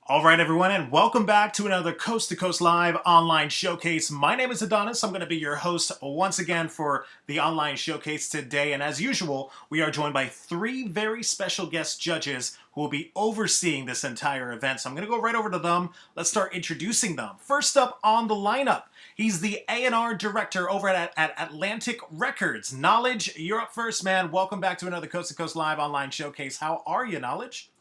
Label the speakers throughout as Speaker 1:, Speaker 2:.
Speaker 1: All right, everyone, and welcome back to another Coast to Coast Live online showcase. My name is Adonis. I'm going to be your host once again for the online showcase today. And as usual, we are joined by three very special guest judges who will be overseeing this entire event. So I'm going to go right over to them. Let's start introducing them. First up on the lineup, he's the A&R director over at Atlantic Records. Knowledge, you're up first, man. Welcome back to another Coast to Coast Live online showcase. How are you, Knowledge?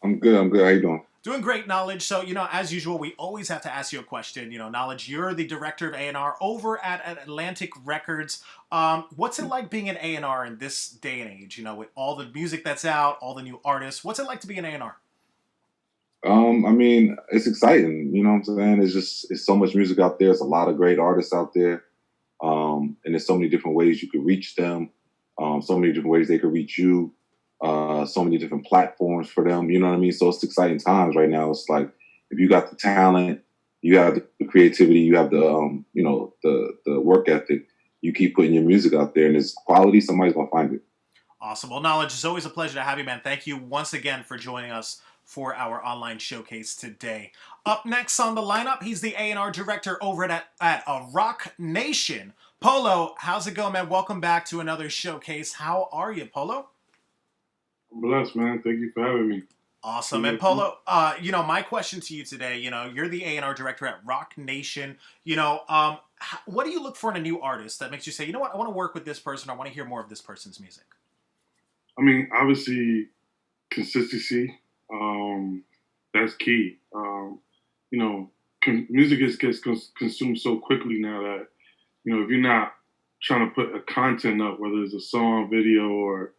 Speaker 2: I'm good. I'm good. How you doing?
Speaker 1: Doing great, Knowledge. So, as usual, we always have to ask you a question. Knowledge, you're the director of A&R over at Atlantic Records. What's it like being an A&R in this day and age? With all the music that's out, all the new artists. What's it like to be an A&R?
Speaker 2: I mean, it's exciting. You know what I'm saying? It's so much music out there. It's a lot of great artists out there. And there's so many different ways you could reach them. So many different ways they could reach you. So many different platforms for them. You know what I mean? So it's exciting times right now. It's like if you got the talent, you have the creativity, you have the work ethic. You keep putting your music out there, and it's quality. Somebody's gonna find it.
Speaker 1: Awesome. Well, Knowledge, it's always a pleasure to have you, man. Thank you once again for joining us for our online showcase today. Up next on the lineup, he's the A&R director over at Rock Nation. Polo, how's it going, man? Welcome back to another showcase. How are you, Polo?
Speaker 3: I'm blessed, man. Thank you for having me.
Speaker 1: Awesome. And Polo, my question to you today, you're the A&R director at Rock Nation. What do you look for in a new artist that makes you say, you know what, I want to work with this person. I want to hear more of this person's music.
Speaker 3: I mean, obviously, consistency. That's key. Music gets consumed so quickly now that if you're not trying to put a content up, whether it's a song, video, or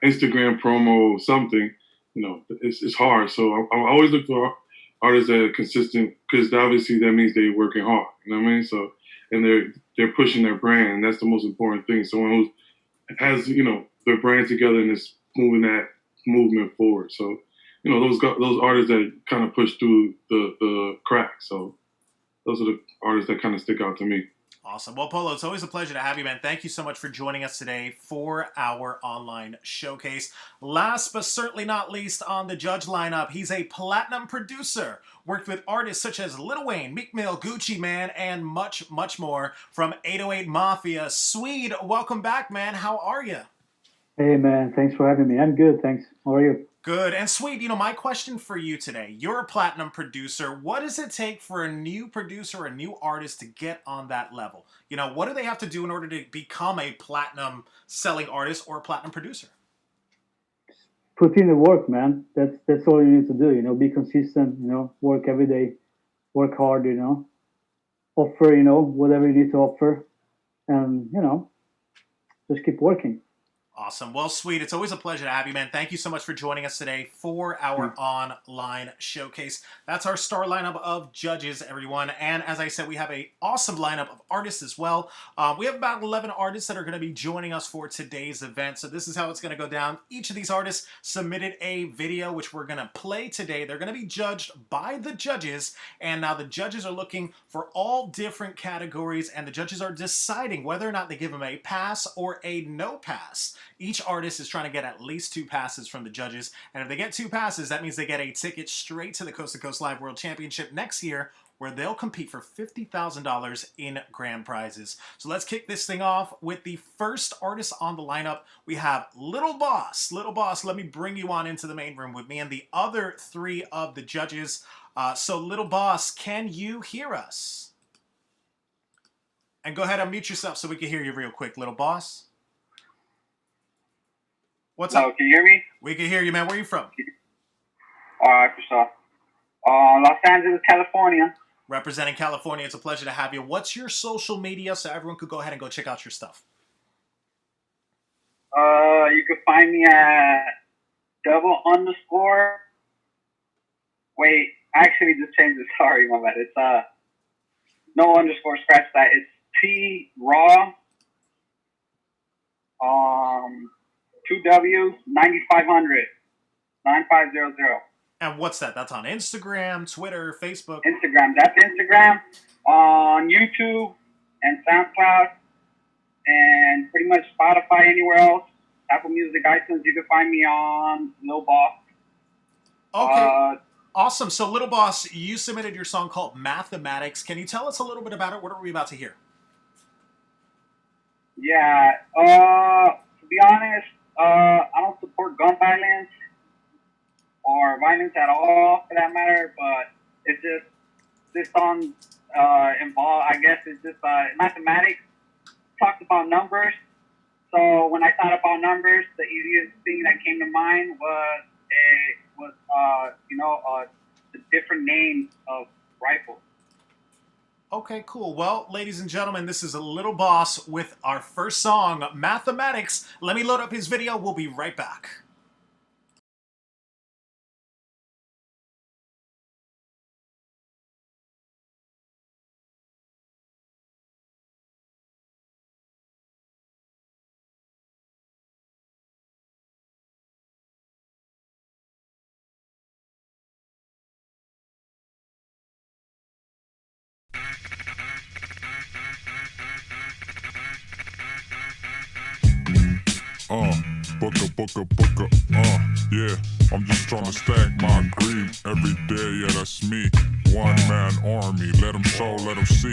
Speaker 3: Instagram promo, or something, it's hard. So I always look for artists that are consistent because obviously that means they're working hard. You know what I mean? So and they're pushing their brand, and that's the most important thing. Someone who has their brand together and is moving that movement forward. So those artists that kind of push through the cracks. So those are the artists that kind of stick out to me.
Speaker 1: Awesome. Well, Polo, it's always a pleasure to have you, man. Thank you so much for joining us today for our online showcase. Last but certainly not least on the judge lineup, he's a platinum producer. Worked with artists such as Lil Wayne, Meek Mill, Gucci Man, and much, much more. From 808 Mafia, SWEDE, welcome back, man. How are you?
Speaker 4: Hey man, thanks for having me. I'm good, thanks. How are you?
Speaker 1: Good. And SWEDE, my question for you today, you're a platinum producer. What does it take for a new producer, a new artist to get on that level? What do they have to do in order to become a platinum selling artist or a platinum producer?
Speaker 4: Put in the work, man. That's all you need to do. Be consistent. Work every day, work hard. Offer. Whatever you need to offer, and just keep working.
Speaker 1: Awesome. Well, SWEDE, it's always a pleasure to have you, man. Thank you so much for joining us today for our online showcase. That's our star lineup of judges, everyone. And as I said, we have an awesome lineup of artists as well. We have about 11 artists that are going to be joining us for today's event. So this is how it's going to go down. Each of these artists submitted a video, which we're going to play today. They're going to be judged by the judges. And now the judges are looking for all different categories, and the judges are deciding whether or not they give them a pass or a no pass. Each artist is trying to get at least 2 passes from the judges, and if they get 2 passes, that means they get a ticket straight to the Coast to Coast Live World Championship next year, where they'll compete for $50,000 in grand prizes. So let's kick this thing off with the first artist on the lineup. We have Little Boss. Little Boss, let me bring you on into the main room with me and the other 3 of the judges. So Little Boss, can you hear us? And go ahead and mute yourself so we can hear you real quick, Little Boss. What's
Speaker 5: Hello,
Speaker 1: up?
Speaker 5: can you hear me?
Speaker 1: We can hear you, man. Where are you from?
Speaker 5: All right, for sure. Los Angeles, California.
Speaker 1: Representing California. It's a pleasure to have you. What's your social media so everyone could go ahead and go check out your stuff?
Speaker 5: You can find me at double underscore. Wait, I actually just changed it. Sorry, my bad. It's no underscore. Scratch that. It's T Raw. 2W 9500 9500.
Speaker 1: And what's that? That's on Instagram, Twitter, Facebook?
Speaker 5: Instagram. That's Instagram. On YouTube and SoundCloud and pretty much Spotify, anywhere else. Apple Music, iTunes. You can find me on Lil Boss.
Speaker 1: Okay. Awesome. So, Little Boss, you submitted your song called Mathematics. Can you tell us a little bit about it? What are we about to hear?
Speaker 5: Yeah. To be honest, I don't support gun violence or violence at all, for that matter. But it's just this song involved. I guess it's just mathematics. Talks about numbers. So when I thought about numbers, the easiest thing that came to mind was the different names of rifles.
Speaker 1: Okay, cool. Well, ladies and gentlemen, this is a Little Boss with our first song, Mathematics. Let me load up his video. We'll be right back.
Speaker 6: Booker, yeah, I'm just trying to stack my green every day, yeah, that's me. One man army, let them show, let them see.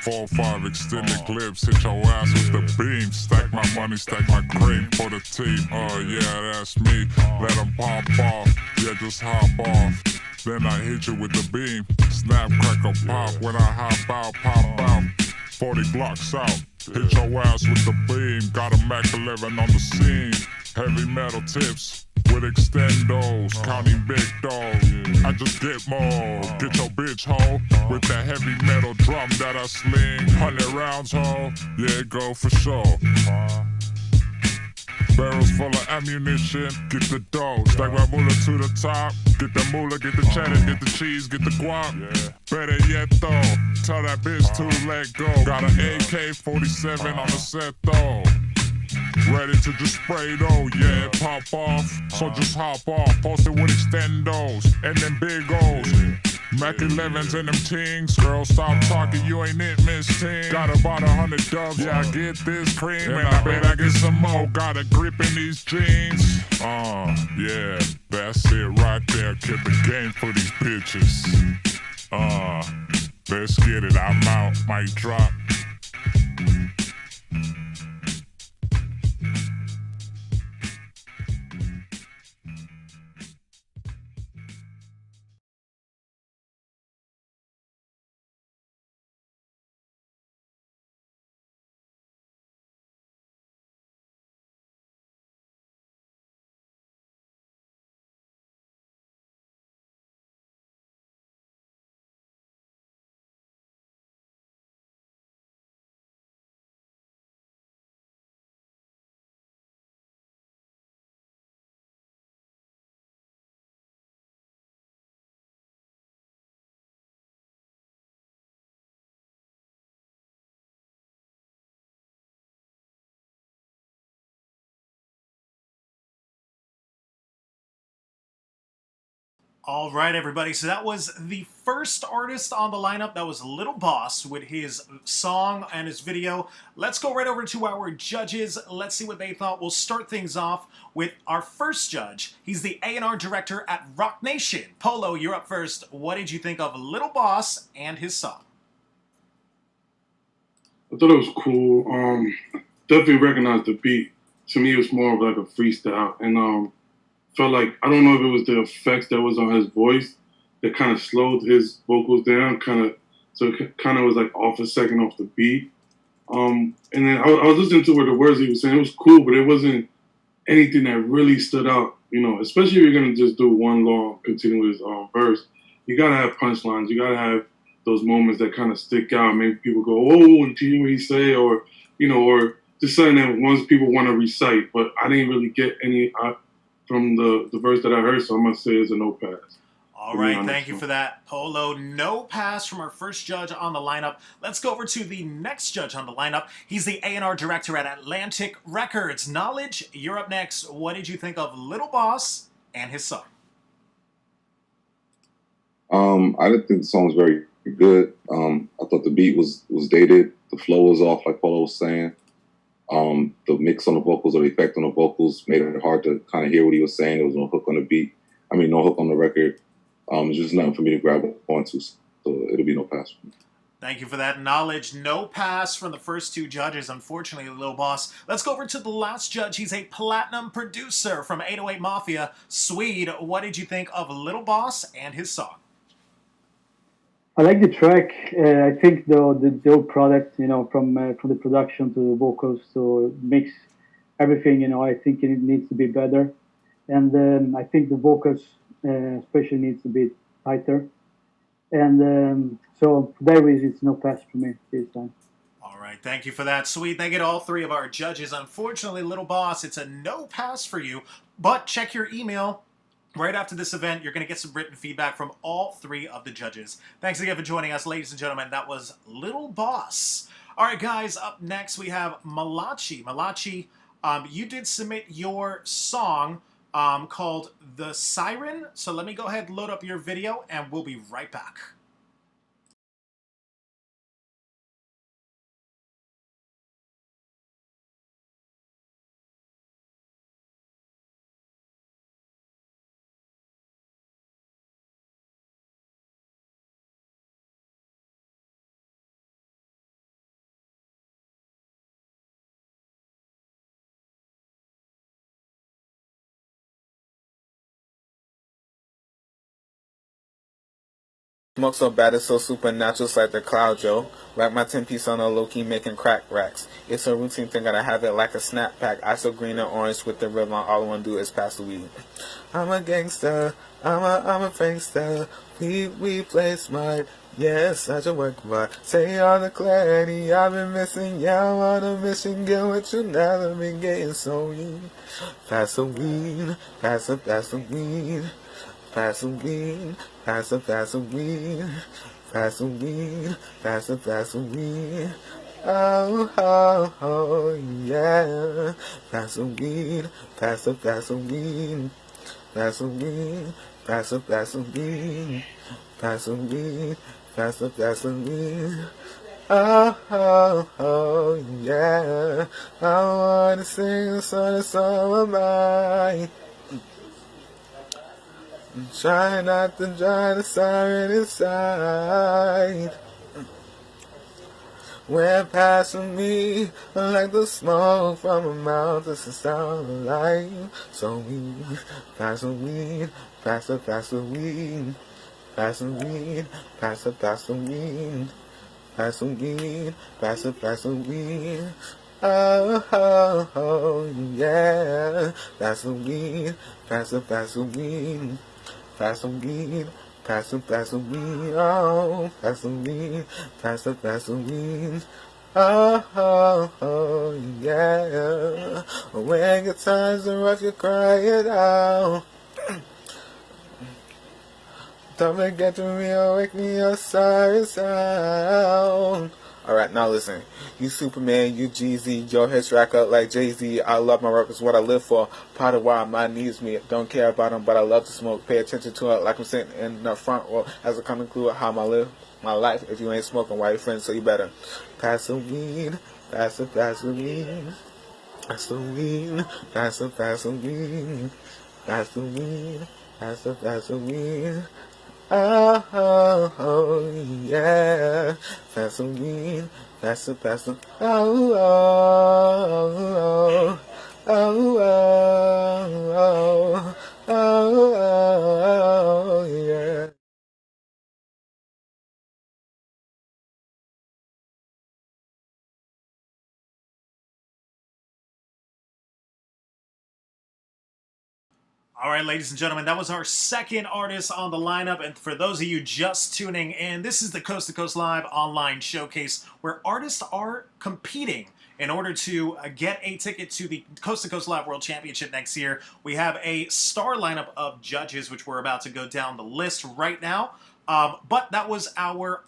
Speaker 6: 4-5 extended clips, hit your ass with the beam. Stack my money, stack my cream for the team, yeah, that's me. Let them pop off, yeah, just hop off. Then I hit you with the beam, snap, crackle, pop. When I hop out, pop out, 40 blocks out. Hit your ass with the beam, got a Mac 11 on the scene. Heavy metal tips with extendos, counting big dog. I just get more, get your bitch hoe with that heavy metal drum that I sling. 100 rounds hoe, yeah, go for sure. Barrels full of ammunition, get the dough. Stack my moolah to the top, get the moolah, get the cheddar, get the cheese, get the guap. Better yet though, tell that bitch to let go. Got an AK-47 on the set though. Ready to just spray though, yeah, pop off. So just hop off, post it with extendos and them big O's. Mac 11s and them tings. Girl, stop talking, you ain't it, Miss Ting. Got about 100 dubs, yeah, I get this cream. And I bet I get some more, got a grip in these jeans. Yeah, that's it right there. Keep the game for these bitches. Let's get it, I'm out, mic drop.
Speaker 1: All right, everybody. So that was the first artist on the lineup. That was Little Boss with his song and his video. Let's go right over to our judges. Let's see what they thought. We'll start things off with our first judge. He's the A&R director at Rock Nation. Polo, you're up first. What did you think of Little Boss and his song?
Speaker 3: I thought it was cool. Definitely recognized the beat. To me, it was more of like a freestyle, and felt like, I don't know if it was the effects that was on his voice that kind of slowed his vocals down, so it kind of was like off a second off the beat. And then I was listening to what the words he was saying. It was cool, but it wasn't anything that really stood out, especially if you're going to just do one long continuous verse. You got to have punchlines. You got to have those moments that kind of stick out, make people go, oh, and you what he say, or just something that once people want to recite. But I didn't really get any from the verse that I heard, so I'm going to say it's a no pass.
Speaker 1: All right, thank you for that, Polo. No pass from our first judge on the lineup. Let's go over to the next judge on the lineup. He's the A&R director at Atlantic Records. Knowledge, you're up next. What did you think of Little Boss and his song?
Speaker 2: I didn't think the song was very good. I thought the beat was dated. The flow was off, like Polo was saying. The mix on the vocals or the effect on the vocals made it hard to kind of hear what he was saying. There was no hook on the beat. No hook on the record. It's just nothing for me to grab onto, so it'll be no pass for me.
Speaker 1: Thank you for that knowledge. No pass from the first two judges, unfortunately, Lil Boss. Let's go over to the last judge. He's a platinum producer from 808 Mafia. SWEDE, what did you think of Lil Boss and his song?
Speaker 4: I like the track. I think the whole product, from the production to the vocals to mix everything, I think it needs to be better. And I think the vocals especially needs to be tighter. And so for that reason, it's no pass for me this time.
Speaker 1: All right, thank you for that, SWEDE. Thank you to all three of our judges. Unfortunately, Lil Boss, it's a no pass for you, but check your email. Right after this event, you're going to get some written feedback from all three of the judges. Thanks again for joining us, ladies and gentlemen. That was Lil Boss. All right, guys, up next we have Malachi. Malachi, you did submit your song called The Siren. So let me go ahead and load up your video, and we'll be right back.
Speaker 7: Smoke so bad it's so supernatural, it's like the cloud, yo. Rack my 10-piece on a low-key making crack racks. It's a routine thing, gotta have it like a snap pack. I so green and orange with the rim on, all I wanna do is pass the weed. I'm a gangster, I'm a prankster. We play smart, yes, such a work hard. Say all the clarity I've been missing, yeah, I'm on a mission, get what you never been getting, so weed. Pass the weed, pass the weed. Pass the weed, pass the weed, pass the weed, pass the weed. Oh, yeah. Pass the weed, pass the weed, pass the weed, pass the weed, pass the weed, pass the weed. Oh, yeah. I wanna sing a song of mine. Try not to drive the siren inside. Went past me like the smoke from a mouth that's a sound of life. So we pass the weed, pass the weed, pass the weed, pass the weed, pass the weed, pass the weed. Oh, yeah. Pass the weed, pass the weed. Pass the weed, pass the weed, oh, pass the weed, pass the weed, oh, yeah. When your times are rough, you cry it out. Don't forget to reawake me your sorry sound. Alright, now listen. You Superman, you Jeezy, your hits rack up like Jay-Z. I love my work, it's what I live for. Part of why my needs me. Don't care about them, but I love to smoke. Pay attention to it like I'm sitting in the front row as I come to clue how I live my life. If you ain't smoking, why you friends? So you better pass the weed, pass the weed, pass the weed, pass the weed, pass the weed, pass the weed. Oh, yeah. Pass the weed, pass the oh, yeah.
Speaker 1: All right, ladies and gentlemen, that was our second artist on the lineup. And for those of you just tuning in, this is the Coast to Coast Live online showcase where artists are competing in order to get a ticket to the Coast to Coast Live World Championship next year. We have a star lineup of judges, which we're about to go down the list right now. But that was our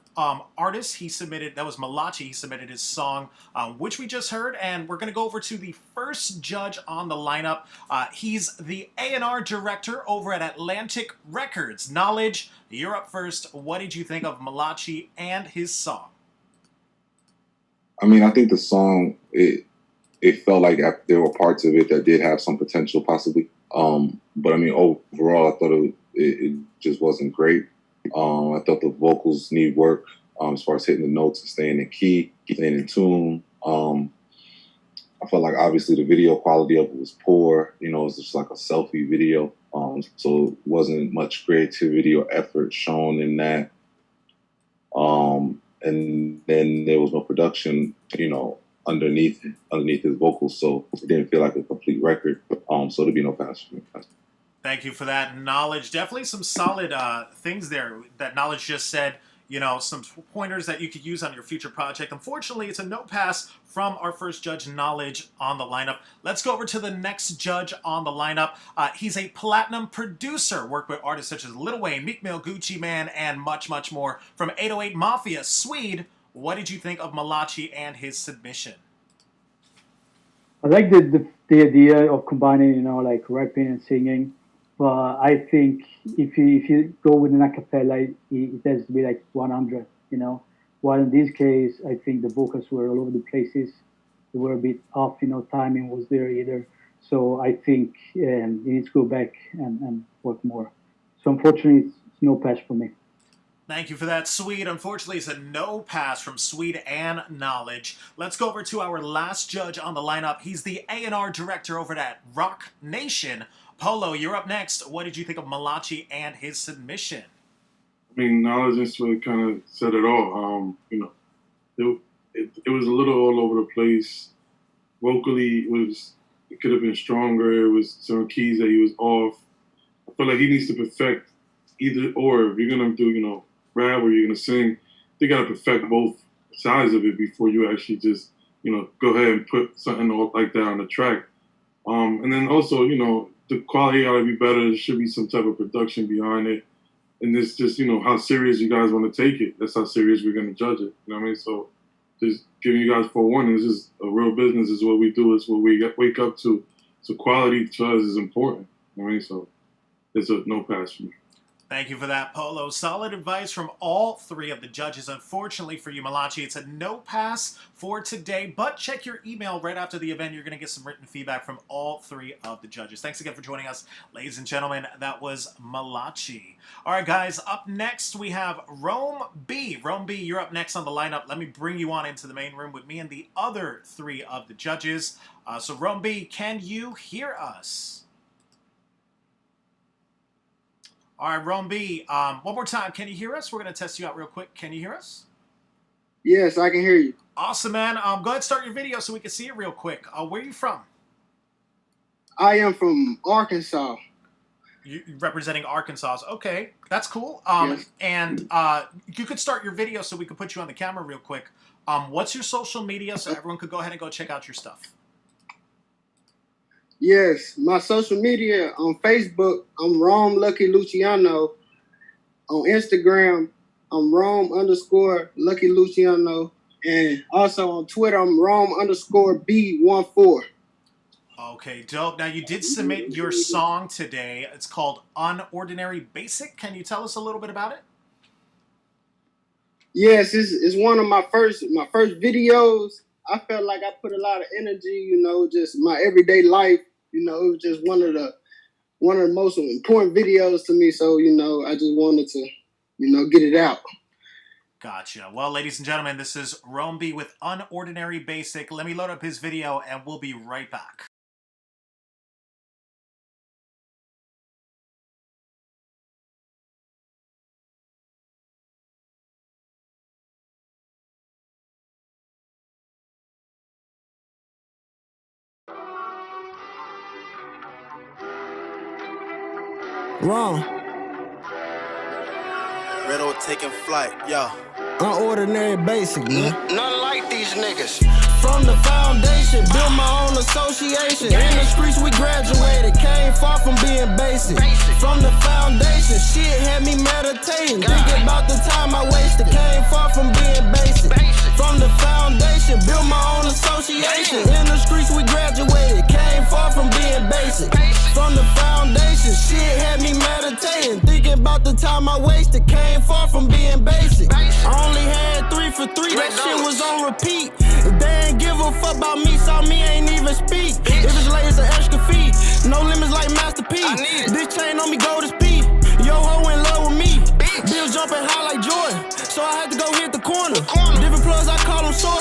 Speaker 1: artist. He submitted, that was Malachi. He submitted his song, which we just heard. And we're going to go over to the first judge on the lineup. He's the A&R director over at Atlantic Records. Knowledge, you're up first. What did you think of Malachi and his song?
Speaker 2: I mean, I think the song, it felt like there were parts of it that did have some potential, possibly. But I mean, overall, I thought it just wasn't great. I thought the vocals need work as far as hitting the notes and staying in key, staying in tune. I felt like obviously the video quality of it was poor. You know, it was just like a selfie video. So it wasn't much creativity or effort shown in that. And then there was no production, you know, underneath his vocals. So it didn't feel like a complete record. So there'd be no pass for me.
Speaker 1: Thank you for that knowledge. Definitely some solid things there that Knowledge just said. You know, some pointers that you could use on your future project. Unfortunately, it's a no pass from our first judge, Knowledge, on the lineup. Let's go over to the next judge on the lineup. He's a platinum producer, worked with artists such as Lil Wayne, Meek Mill, Gucci Mane, and much, much more. From 808 Mafia, SWEDE, what did you think of Malachi and his submission?
Speaker 4: I like the idea of combining, you know, like rapping and singing. But I think if you go with an acapella, it has to be like 100, you know. While in this case, I think the vocals were all over the places. They were a bit off, you know, timing was there either. So I think he needs to go back and work more. So unfortunately, it's no pass for me.
Speaker 1: Thank you for that, SWEDE. Unfortunately, it's a no pass from SWEDE and Knowledge. Let's go over to our last judge on the lineup. He's the A&R director over at Rock Nation. Polo, you're up next. What did you think of Malachi and his submission?
Speaker 3: I mean, Knowledge and SWEDE kind of said it all. You know, it was a little all over the place. Vocally, it could have been stronger. It was some keys that he was off. I feel like he needs to perfect either or. If you're gonna do, you know, rap or you're gonna sing, you gotta perfect both sides of it before you actually just, you know, go ahead and put something like that on the track. And then also, you know, the quality ought to be better. There should be some type of production behind it. And it's just, you know, how serious you guys want to take it. That's how serious we're going to judge it. You know what I mean? So just giving you guys forewarning, this is a real business. This is what we do. It's what we wake up to. So quality to us is important. You know what I mean? So it's a no pass for me.
Speaker 1: Thank you for that, Polo. Solid advice from all three of the judges. Unfortunately for you, Malachi, it's a no pass for today, but check your email right after the event. You're going to get some written feedback from all three of the judges. Thanks again for joining us, ladies and gentlemen. That was Malachi. All right, guys, up next we have Rome B. Rome B, you're up next on the lineup. Let me bring you on into the main room with me and the other three of the judges. So Rome B, can you hear us? All right, Rome B, one more time. Can you hear us? We're going to test you out real quick. Can you hear us?
Speaker 8: Yes, I can hear you.
Speaker 1: Awesome, man. Go ahead and start your video so we can see it real quick. Where are you from?
Speaker 8: I am from Arkansas.
Speaker 1: You're representing Arkansas. Okay, that's cool.
Speaker 8: Yes.
Speaker 1: And you could start your video so we could put you on the camera real quick. What's your social media so everyone could go ahead and go check out your stuff?
Speaker 8: Yes, my social media on Facebook, I'm Rome Lucky Luciano. On Instagram, I'm Rome_Lucky Luciano. And also on Twitter, I'm Rome_B14.
Speaker 1: Okay, dope. Now, you did submit your song today. It's called Unordinary Basic. Can you tell us a little bit about it?
Speaker 8: Yes, it's one of my first videos. I felt like I put a lot of energy, you know, just my everyday life. You know, it was just one of the most important videos to me. So, you know, I just wanted to, you know, get it out.
Speaker 1: Gotcha. Well, ladies and gentlemen, this is Rome B with Unordinary Basic. Let me load up his video and we'll be right back.
Speaker 9: Wrong.
Speaker 10: Riddle taking flight, yo.
Speaker 9: Unordinary basic, man.
Speaker 10: None like these niggas.
Speaker 9: From the foundation, built my own association. In the streets we graduated, came far from being basic. From the foundation, shit had me meditating. Thinking about the time I wasted, came far from being basic. From the foundation, built my own association. In the streets we graduated, came far from being basic. From the foundation, shit had me meditating. Thinking about the time I wasted, came far from being basic. I only had 3 for 3, that shit was on repeat. If they ain't give a fuck about me, saw me ain't even speak. If it's late, it's an extra fee. No limits like Master P. This chain on me, gold is P. You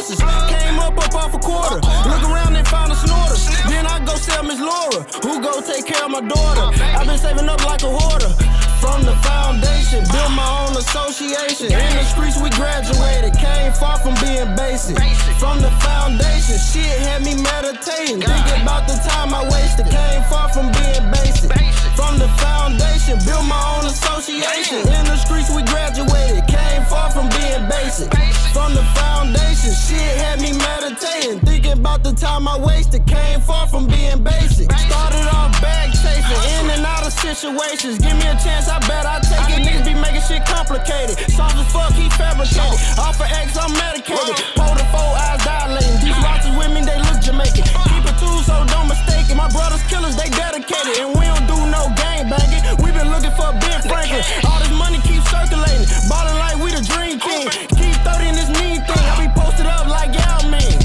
Speaker 9: buses. Came up off a quarter. Look around and found a snorter. Then I go sell Miss Laura, who go take care of my daughter. I've been saving up like a hoarder. From the foundation, built my own association. In the streets we graduated, came far from being basic. From the foundation, shit had me meditating. Thinking about the time I wasted, came far from being basic. From the foundation, built my own association. In the streets we graduated, came far from being basic. From the foundation, shit had me meditating. Thinking about the time I wasted, came far from being basic. Started off bag chasing, in and out of situations. Give me a chance, I bet I take it. Niggas be making shit complicated. Soft as fuck, he fabricated. Off of X, I'm medicated. Pull the 4 eyes dilating. These rosters with me, they look Jamaican. Keep it true, so don't mistake it. My brothers killers, they dedicated. And we don't do no gang banging. We been looking for Ben Franklin. All this money keeps circulating. Ballin' like we the dream king. Keep 30 in this mean thing. I be posted up like Yao Ming.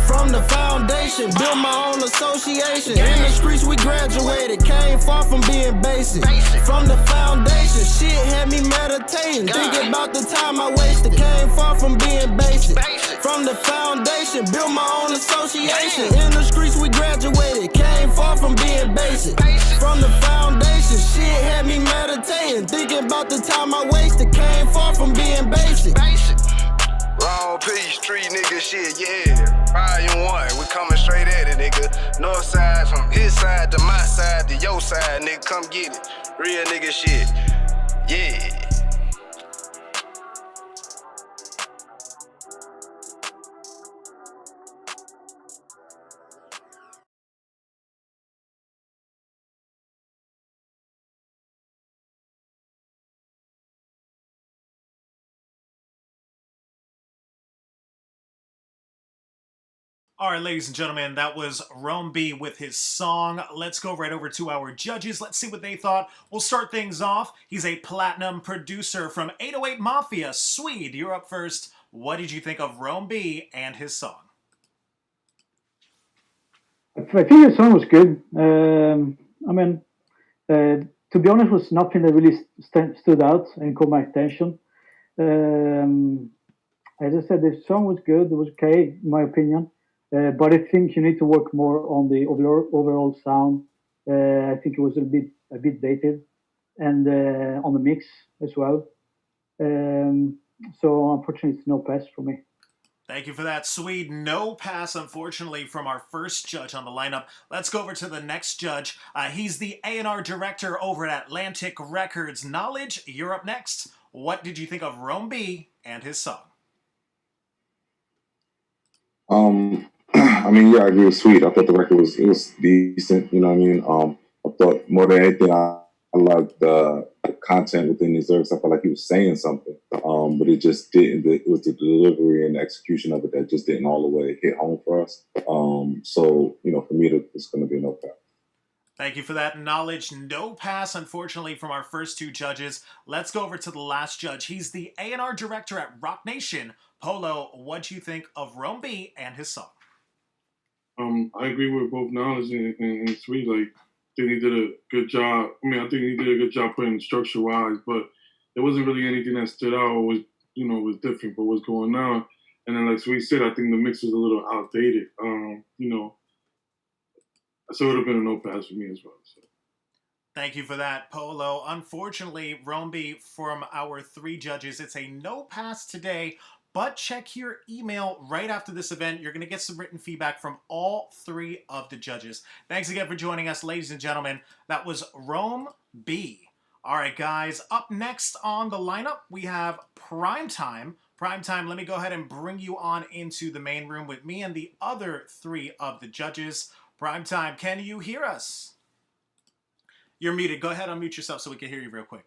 Speaker 9: From the foundation, built my own association. In the streets we graduated, came far from being basic. From the foundation, shit had me meditating. Thinking about the time I wasted, came far from being basic. From the foundation, built my own association. In the streets we graduated, came far from being basic. From the foundation, shit had me meditating. Thinking about the time I wasted, came far from being basic.
Speaker 10: Long P, street nigga shit, yeah. Volume 1, we coming straight at it, nigga. North side, from his side to my side to your side, nigga. Come get it. Real nigga shit, yeah.
Speaker 1: All right, ladies and gentlemen, that was Rome B with his song. Let's go right over to our judges. Let's see what they thought. We'll start things off. He's a platinum producer from 808 Mafia. SWEDE, you're up first. What did you think of Rome B and his song?
Speaker 4: I think the song was good. I mean, to be honest, was nothing that really stood out and caught my attention. As I said, the song was good. It was okay, in my opinion. But I think you need to work more on the overall sound. I think it was a bit dated, and on the mix as well. So unfortunately, it's no pass for me.
Speaker 1: Thank you for that, SWEDE. No pass, unfortunately, from our first judge on the lineup. Let's go over to the next judge. He's the A&R director over at Atlantic Records. Knowledge, you're up next. What did you think of Rome B and his song?
Speaker 2: I mean, yeah, I agree with SWEDE. I thought the record was decent. You know what I mean? I thought more than anything, I liked the content within his lyrics. I felt like he was saying something, but it just didn't. It was the delivery and the execution of it that just didn't all the way hit home for us. So you know, for me, it's going to be no pass.
Speaker 1: Thank you for that, Knowledge. No pass, unfortunately, from our first two judges. Let's go over to the last judge. He's the A&R director at Rock Nation. Polo, what do you think of Rome B and his song?
Speaker 3: I agree with both Knowledge and SWEDE. Like, I think he did a good job. I mean, I think he did a good job putting structure-wise, but there wasn't really anything that stood out or was, you know, was different from what's going on. And then, like SWEDE said, I think the mix was a little outdated. You know, so it would have been a no pass for me as well. So.
Speaker 1: Thank you for that, Polo. Unfortunately, Rome B, from our three judges, it's a no pass today. But check your email right after this event. You're going to get some written feedback from all three of the judges. Thanks again for joining us, ladies and gentlemen. That was Rome B. All right, guys. Up next on the lineup, we have Primetime. Primetime, let me go ahead and bring you on into the main room with me and the other three of the judges. Primetime, can you hear us? You're muted. Go ahead and unmute yourself so we can hear you real quick.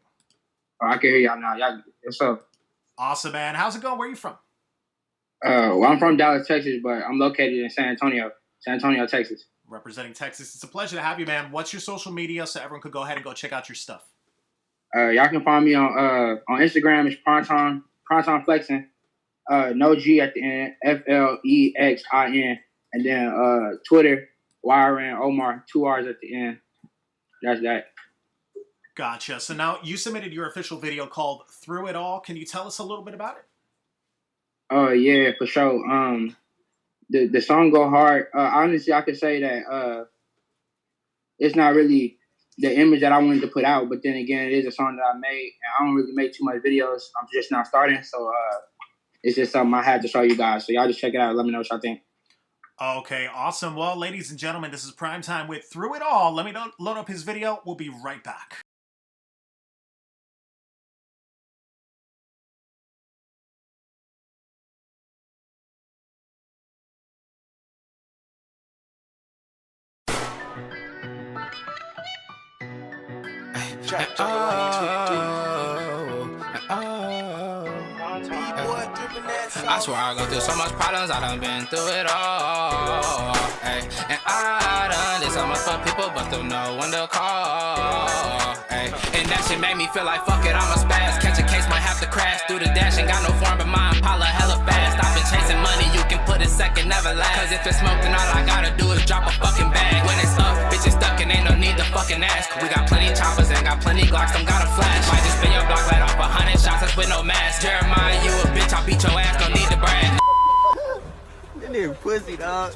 Speaker 11: Oh, I can hear y'all now. Y'all, what's up?
Speaker 1: Awesome, man. How's it going? Where are you from?
Speaker 11: Well, I'm from Dallas, Texas, but I'm located in San Antonio, Texas.
Speaker 1: Representing Texas. It's a pleasure to have you, man. What's your social media so everyone could go ahead and go check out your stuff?
Speaker 11: Y'all can find me on Instagram. It's Primetime Flexing. No G at the end. FLEXIN. And then Twitter, YRN Omar, 2 R's at the end. That's that.
Speaker 1: Gotcha. So now you submitted your official video called Through It All. Can you tell us a little bit about it?
Speaker 11: Oh yeah, for sure. The song go hard. Honestly, I could say that it's not really the image that I wanted to put out, but then again, it is a song that I made, and I don't really make too much videos. I'm just now starting, so it's just something I had to show you guys. So y'all just check it out. Let me know what y'all think.
Speaker 1: Okay, awesome. Well, ladies and gentlemen, this is Primetime with Through It All. Let me load up his video. We'll be right back.
Speaker 12: I swear I go through so much problems, I done been through it all. Ay. And I done did so much for people, but don't know when to call. Ay. And that shit made me feel like fuck it, I'm a spaz. Catch a case, might have to crash through the dash. Ain't got no form, but my Impala hella fast. I've been chasing money, you can put it second, never last. Cause if it's smoke, then all I gotta do is drop a fucking bag. When it's up, bitch, it's stuck and ain't no need to fucking ask. We got plenty choppers and got plenty Glocks, them got a flash. Might just spin your block, let off 100 shots, that's with no mask. Jeremiah, you a bitch, I'll beat your ass, no need to brag.
Speaker 13: That nigga pussy, dog.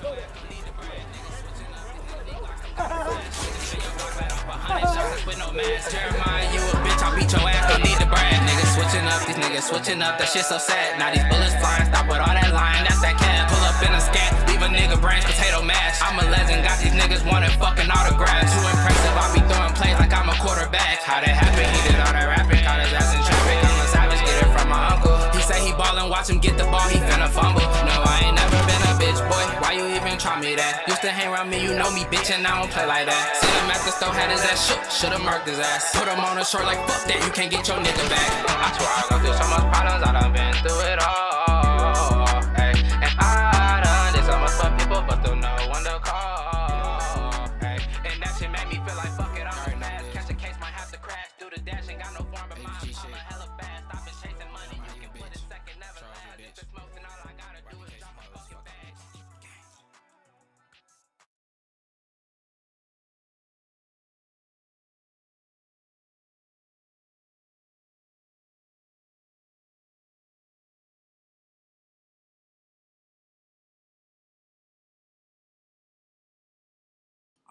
Speaker 12: Jeremiah, you a bitch, I'll beat your ass, don't need to brag. Niggas switching up, these niggas switching up, that shit so sad. Now these bullets flying, stop with all that lying, that's that cat. Pull up in a scat, leave a nigga brains, potato mash. I'm a legend, got these niggas wanting fucking autographs. Too impressive, I be throwing plays like I'm a quarterback. How that happen, he did all that rapping, caught his ass in traffic. I'm a savage, get it from my uncle. He say he ballin', watch him get the ball, he finna fumble. No, I ain't never been a bitch, boy, why you even try me that? Used to hang around me, you know me, bitch, and I don't play like that. See him at the store, had his ass shook, should've murked his ass. Put him on a short like fuck that, you can't get your nigga back. I swear I go through so much problems, I done been through it all. Ay. And I done did so much for people, but don't know when to call. Ay. And that shit made me feel like fuck it, I'm a fast. Catch a case, might have to crash through the dash, ain't got no form, but mine I'm hella fast. I've been chasing money, you can put it second, never last. If it's smoke, then all I gotta do is drop a fucking bag.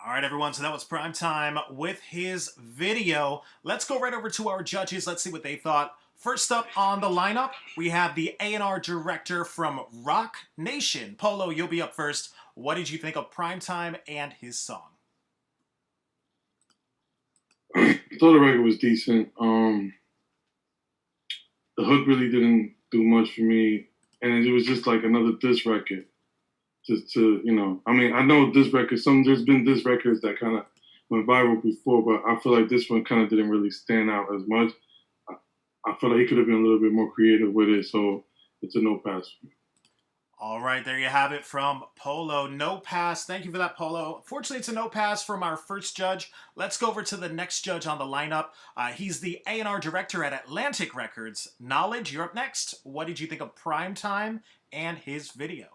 Speaker 1: All right, everyone, so that was Primetime with his video. Let's go right over to our judges. Let's see what they thought. First up on the lineup, we have the A&R director from Rock Nation. Polo, you'll be up first. What did you think of Primetime and his song?
Speaker 3: I thought the record was decent. The hook really didn't do much for me, and it was just like another diss record. Just to, you know, I mean, I know this record, there's been diss records that kind of went viral before, but I feel like this one kind of didn't really stand out as much. I feel like he could have been a little bit more creative with it, so it's a no pass for me.
Speaker 1: All right, there you have it from Polo. No pass. Thank you for that, Polo. Unfortunately, it's a no pass from our first judge. Let's go over to the next judge on the lineup. He's the A&R director at Atlantic Records. Knowledge, you're up next. What did you think of Primetime and his video?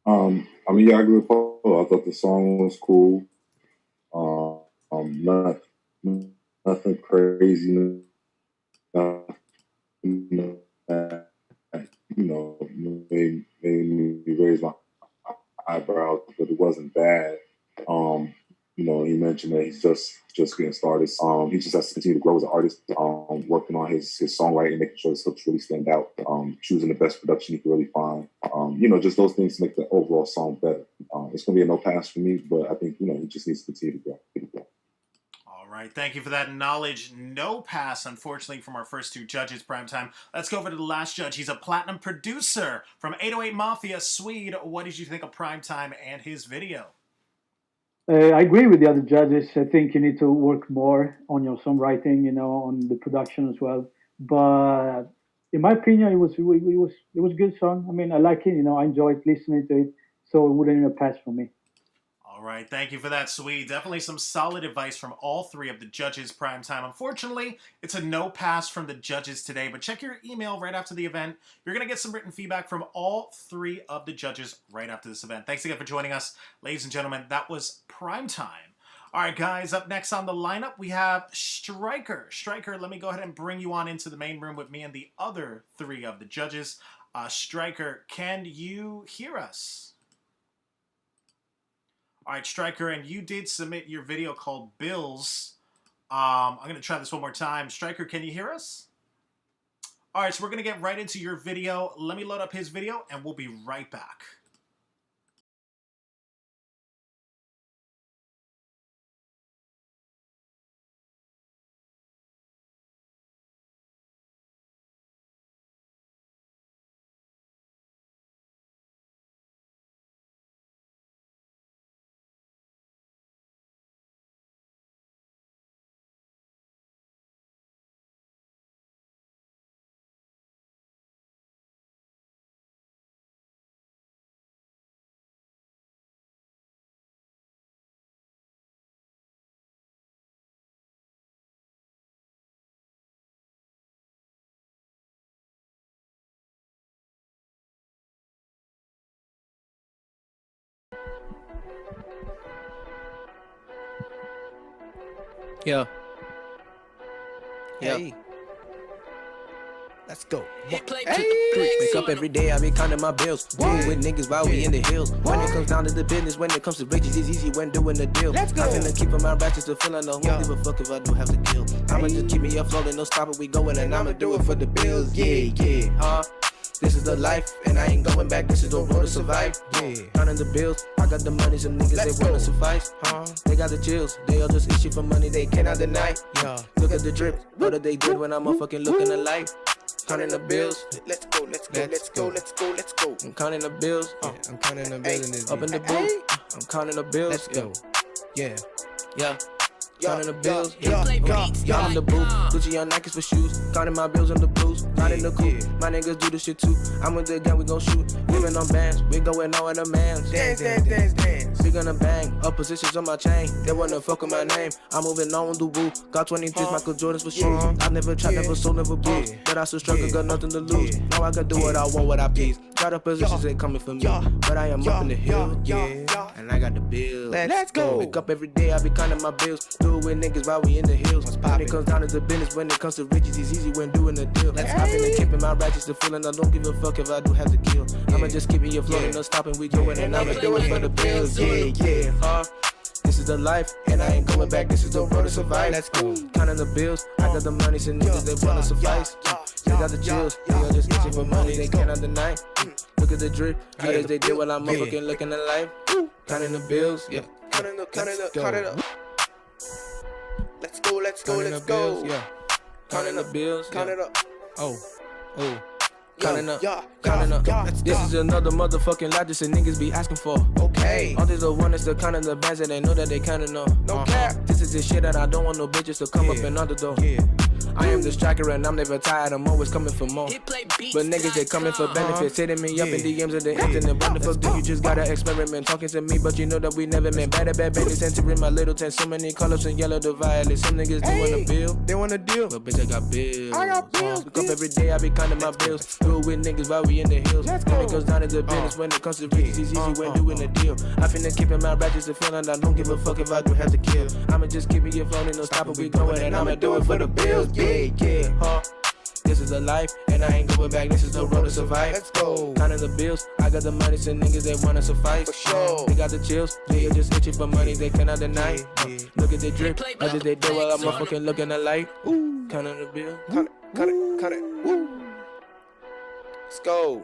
Speaker 2: I mean, yeah, I agree with Paul. I thought the song was cool. Nothing crazy. Made me raise my eyebrows, but it wasn't bad. He mentioned that he's just getting started. He just has to continue to grow as an artist, working on his songwriting, making sure his hooks really stand out, choosing the best production he can really find. Just those things make the overall song better. It's going to be a no pass for me, but I think, he just needs to continue to grow.
Speaker 1: All right, thank you for that. Knowledge. No pass, unfortunately, from our first two judges, Primetime. Let's go over to the last judge. He's a platinum producer from 808 Mafia, SWEDE. What did you think of Primetime and his video?
Speaker 4: I agree with the other judges. I think you need to work more on your songwriting, on the production as well. But in my opinion, it was a good song. I mean, I like it. I enjoyed listening to it, so it wouldn't even pass for me.
Speaker 1: All right, thank you for that, SWEDE. Definitely some solid advice from all three of the judges, Primetime. Unfortunately, it's a no pass from the judges today, but check your email right after the event. You're going to get some written feedback from all three of the judges right after this event. Thanks again for joining us. Ladies and gentlemen, that was Primetime. All right, guys, up next on the lineup, we have Striker. Striker, let me go ahead and bring you on into the main room with me and the other 3 of the judges. Striker, can you hear us? All right, Striker, and you did submit your video called Bills. I'm going to try this one more time. Striker, can you hear us? All right, so we're going to get right into your video. Let me load up his video, and we'll be right back.
Speaker 13: Yeah. Hey. Let's go. Wake up every day, I be counting my bills. Dealing with niggas while we in the hills. When it comes down to the business, when it comes to riches, it's easy when doing the deal. I'm finna keep my ratchets to feeling. No, won't give a fuck if I do have to kill. I'ma just keep me afloat and no stopping, we going, and I'ma do it for the bills. Yeah. This is the life, and I ain't going back. This is the road to survive. Counting the bills, I got the money. Some niggas they wanna suffice. They got the chills, they all just issue for money they cannot deny. Look at the drip, what did they did when I'm motherfucking looking alive? Counting the bills, let's go. I'm counting the bills, I'm counting the bills in this up in the booth. I'm counting the bills, let's go. Yeah. Counting the bills, y'all in the booth. Gucci on Nikes for shoes. Counting my bills in the blues. Not in the coupe. My niggas do the shit too. I'm with the gang, we gon' shoot. Living on bands, we going out in the mans. Dance. We gonna bang. Up positions on my chain. They wanna fuck with my name. I'm moving on the woo. Got 23s, Michael Jordans for sure. I never tried, never sold, never bought. But I still struggle, got nothing to lose. Now I can do what I want, what I please. Try the positions ain't coming for me. But I am up in the hill, and I got the bills. Let's go. Wake up every day, I be counting my bills. Do it with niggas while we in the hills. When it comes down to the business, when it comes to riches, it's easy when doing the deal. I'm finna keep my ratchets to feeling. I don't give a fuck if I do have to kill. I'ma just keep it afloat, no stopping, we going, and I'ma do it for the bills. This is the life, and I ain't going back. This is the road to survive. Let's go. Counting the bills, I got the money, some niggas they wanna suffice. They got the chills, they all just itching for money, they cannot deny. Look at the drip, how does they do while I'm motherfucking looking alive? Counting the bills, count it up. Let's go. Counting the bills, count it up. Counting up. This is another motherfucking lot that niggas be asking for. Okay. All this the one that's the counting the bands that they know that they counting on. No cap. This is the shit that I don't want no bitches to come up and under though. I am the striker and I'm never tired, I'm always coming for more. But niggas, they coming for benefits, hitting me up in DMs of the internet. What the fuck do you just gotta experiment talking to me, but you know that we never meant bad babies entering my little tent. So many colors and yellow the violet. Some niggas do want a bill, they want a deal. But bitch, I got bills. Wake up every day, I be counting my bills. Do it with niggas while we in the hills. When it goes down to the business, when it comes to riches, it's easy when doing the deal. I finna keep in my ratchets to feeling. I don't give a fuck if I do have to kill. I'ma just keep it afloat and no stopping, we going, and I'ma do it for the bills. This is the life, and I ain't going back. This is the road to survive. Let's go. Counting the bills, I got the money, some niggas they wanna suffice. For sure. They got the chills, they just itching for money, they cannot deny. Look at the drip, how did they do while I'm motherfucking looking alive? Counting the bill, count it. Let's go.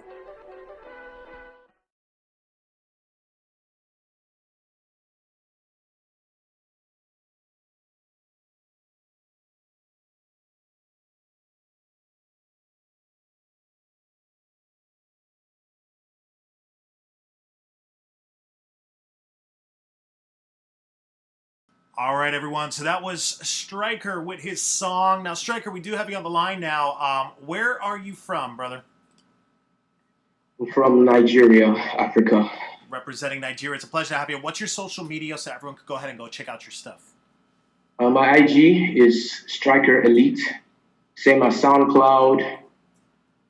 Speaker 1: All right, everyone. So that was Striker with his song. Now, Striker, we do have you on the line now. Where are you from, brother?
Speaker 14: I'm from Nigeria, Africa.
Speaker 1: Representing Nigeria. It's a pleasure to have you. What's your social media so everyone could go ahead and go check out your stuff?
Speaker 14: My IG is Striker Elite. Same as SoundCloud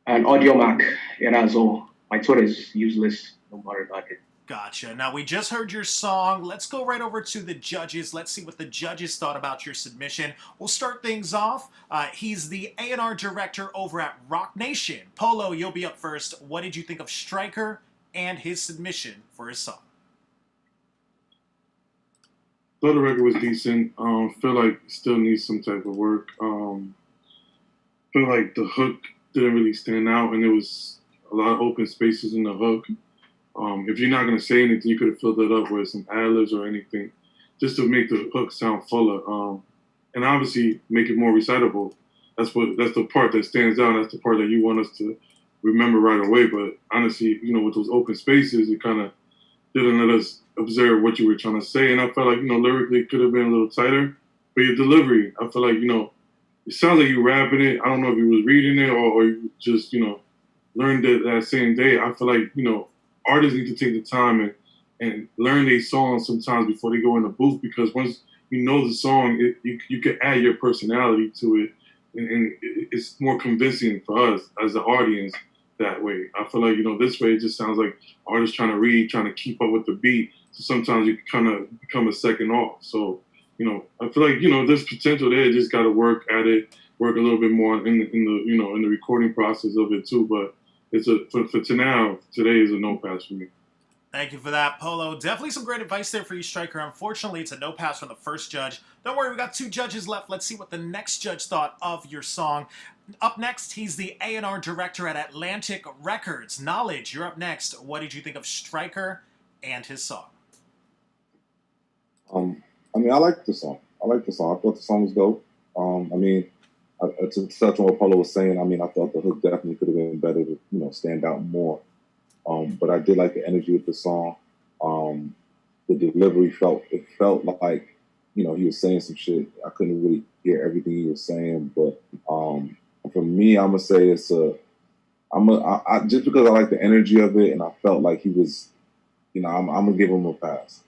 Speaker 14: and AudioMac. Yeah, that's all. My Twitter is useless. Don't worry about it.
Speaker 1: Gotcha. Now, we just heard your song. Let's go right over to the judges. Let's see what the judges thought about your submission. We'll start things off. He's the A&R director over at Rock Nation. Polo, you'll be up first. What did you think of Stryker and his submission for his song?
Speaker 3: Thought the record was decent. Feel like it still needs some type of work. Feel like the hook didn't really stand out, and there was a lot of open spaces in the hook. If you're not gonna say anything, you could have filled that up with some ad-libs or anything, just to make the hook sound fuller, and obviously make it more recitable. That's the part that stands out. That's the part that you want us to remember right away. But honestly, with those open spaces, it kind of didn't let us observe what you were trying to say. And I felt like lyrically it could have been a little tighter. But your delivery, I feel like it sounds like you rapping it. I don't know if you was reading it or you just learned it that same day. I feel like artists need to take the time and learn their songs sometimes before they go in the booth, because once you know the song, you can add your personality to it, and it's more convincing for us as the audience that way. I feel like this way it just sounds like artists trying to read, trying to keep up with the beat. So sometimes you kind of become a second off. So I feel like there's potential there. Just got to work at it, work a little bit more in the recording process of it too. But it's today is a no pass for me.
Speaker 1: Thank you for that, Polo. Definitely some great advice there for you, Stryker. Unfortunately, it's a no pass from the first judge. Don't worry, we got 2 judges left. Let's see what the next judge thought of your song. Up next, he's the A&R director at Atlantic Records. Knowledge, you're up next. What did you think of Stryker and his song?
Speaker 2: I liked the song. I thought the song was dope. To touch on what Polo was saying, I thought the hook definitely could have been better to, stand out more. But I did like the energy of the song. The delivery felt like, he was saying some shit. I couldn't really hear everything he was saying, but for me, I'm gonna say it's just because I like the energy of it, and I felt like he was, I'm gonna give him a pass.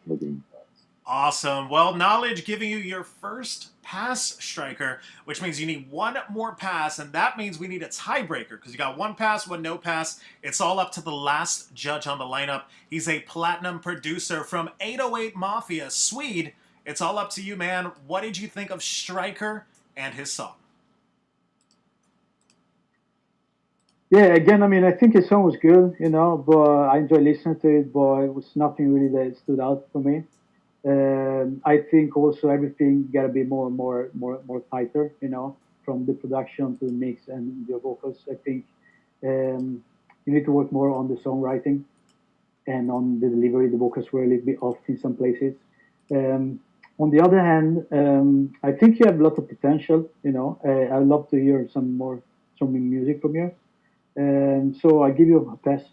Speaker 1: Awesome. Well, Knowledge giving you your first pass, Stryker, which means you need 1 more pass, and that means we need a tiebreaker because you got 1 pass, 1 no pass. It's all up to the last judge on the lineup. He's a platinum producer from 808 Mafia, SWEDE. It's all up to you, man. What did you think of Stryker and his song?
Speaker 4: Yeah, again, I think his song was good, but I enjoyed listening to it, but it was nothing really that stood out for me. I think also everything got to be more tighter, from the production to the mix and the vocals. I think you need to work more on the songwriting and on the delivery. The vocals were a little bit off in some places. On the other hand, I think you have a lot of potential. I'd love to hear some music from you. So I give you a pass.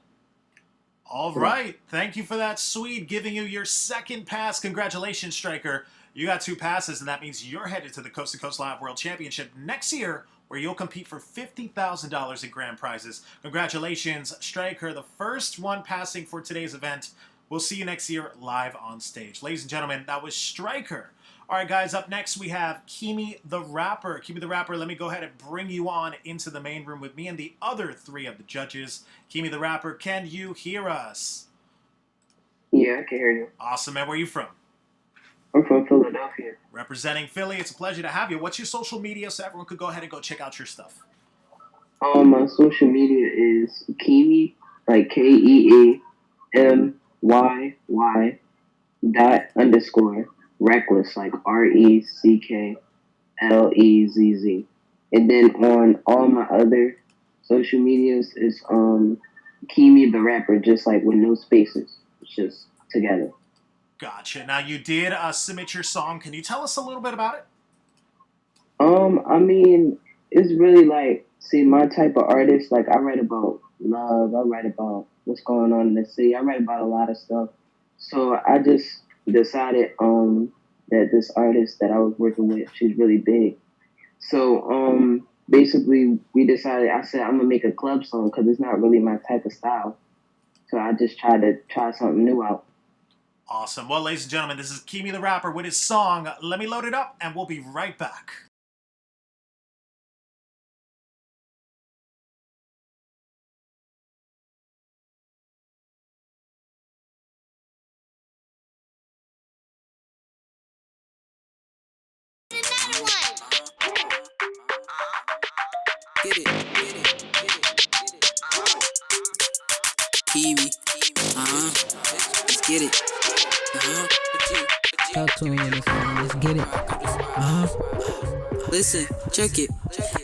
Speaker 1: All right. Thank you for that, SWEDE, giving you your second pass. Congratulations, Stryker. You got 2 passes, and that means you're headed to the Coast to Coast Live World Championship next year, where you'll compete for $50,000 in grand prizes. Congratulations, Stryker, the first one passing for today's event. We'll see you next year live on stage. Ladies and gentlemen, that was Stryker. All right, guys, up next we have Kimi the Rapper. Kimi the Rapper, let me go ahead and bring you on into the main room with me and the other 3 of the judges. Kimi the Rapper, can you hear us?
Speaker 15: Yeah, I can hear you.
Speaker 1: Awesome, man. Where are you from?
Speaker 15: I'm from Philadelphia.
Speaker 1: Representing Philly. It's a pleasure to have you. What's your social media so everyone could go ahead and go check out your stuff?
Speaker 15: My social media is Kimi, like KEAMYY _ Reckless, like RECKLEZZ. And then on all my other social medias is Kimi the Rapper, just like with no spaces. It's just together.
Speaker 1: Gotcha. Now you did submit your song. Can you tell us a little bit about it?
Speaker 15: It's really like, see, my type of artist, like I write about love, I write about what's going on in the city, I write about a lot of stuff. So I just decided that this artist that I was working with, she's really big. So basically I said I'm gonna make a club song because it's not really my type of style. So I just tried to try something new out.
Speaker 1: Awesome. Well, ladies and gentlemen, this is Kimi the Rapper with his song, Let Me Load It Up, and we'll be right back.
Speaker 13: Get it, get it, get it, get it. Kiwi. Let's get it.
Speaker 16: Talk to me in this one. Let's get it.
Speaker 13: Listen, check it.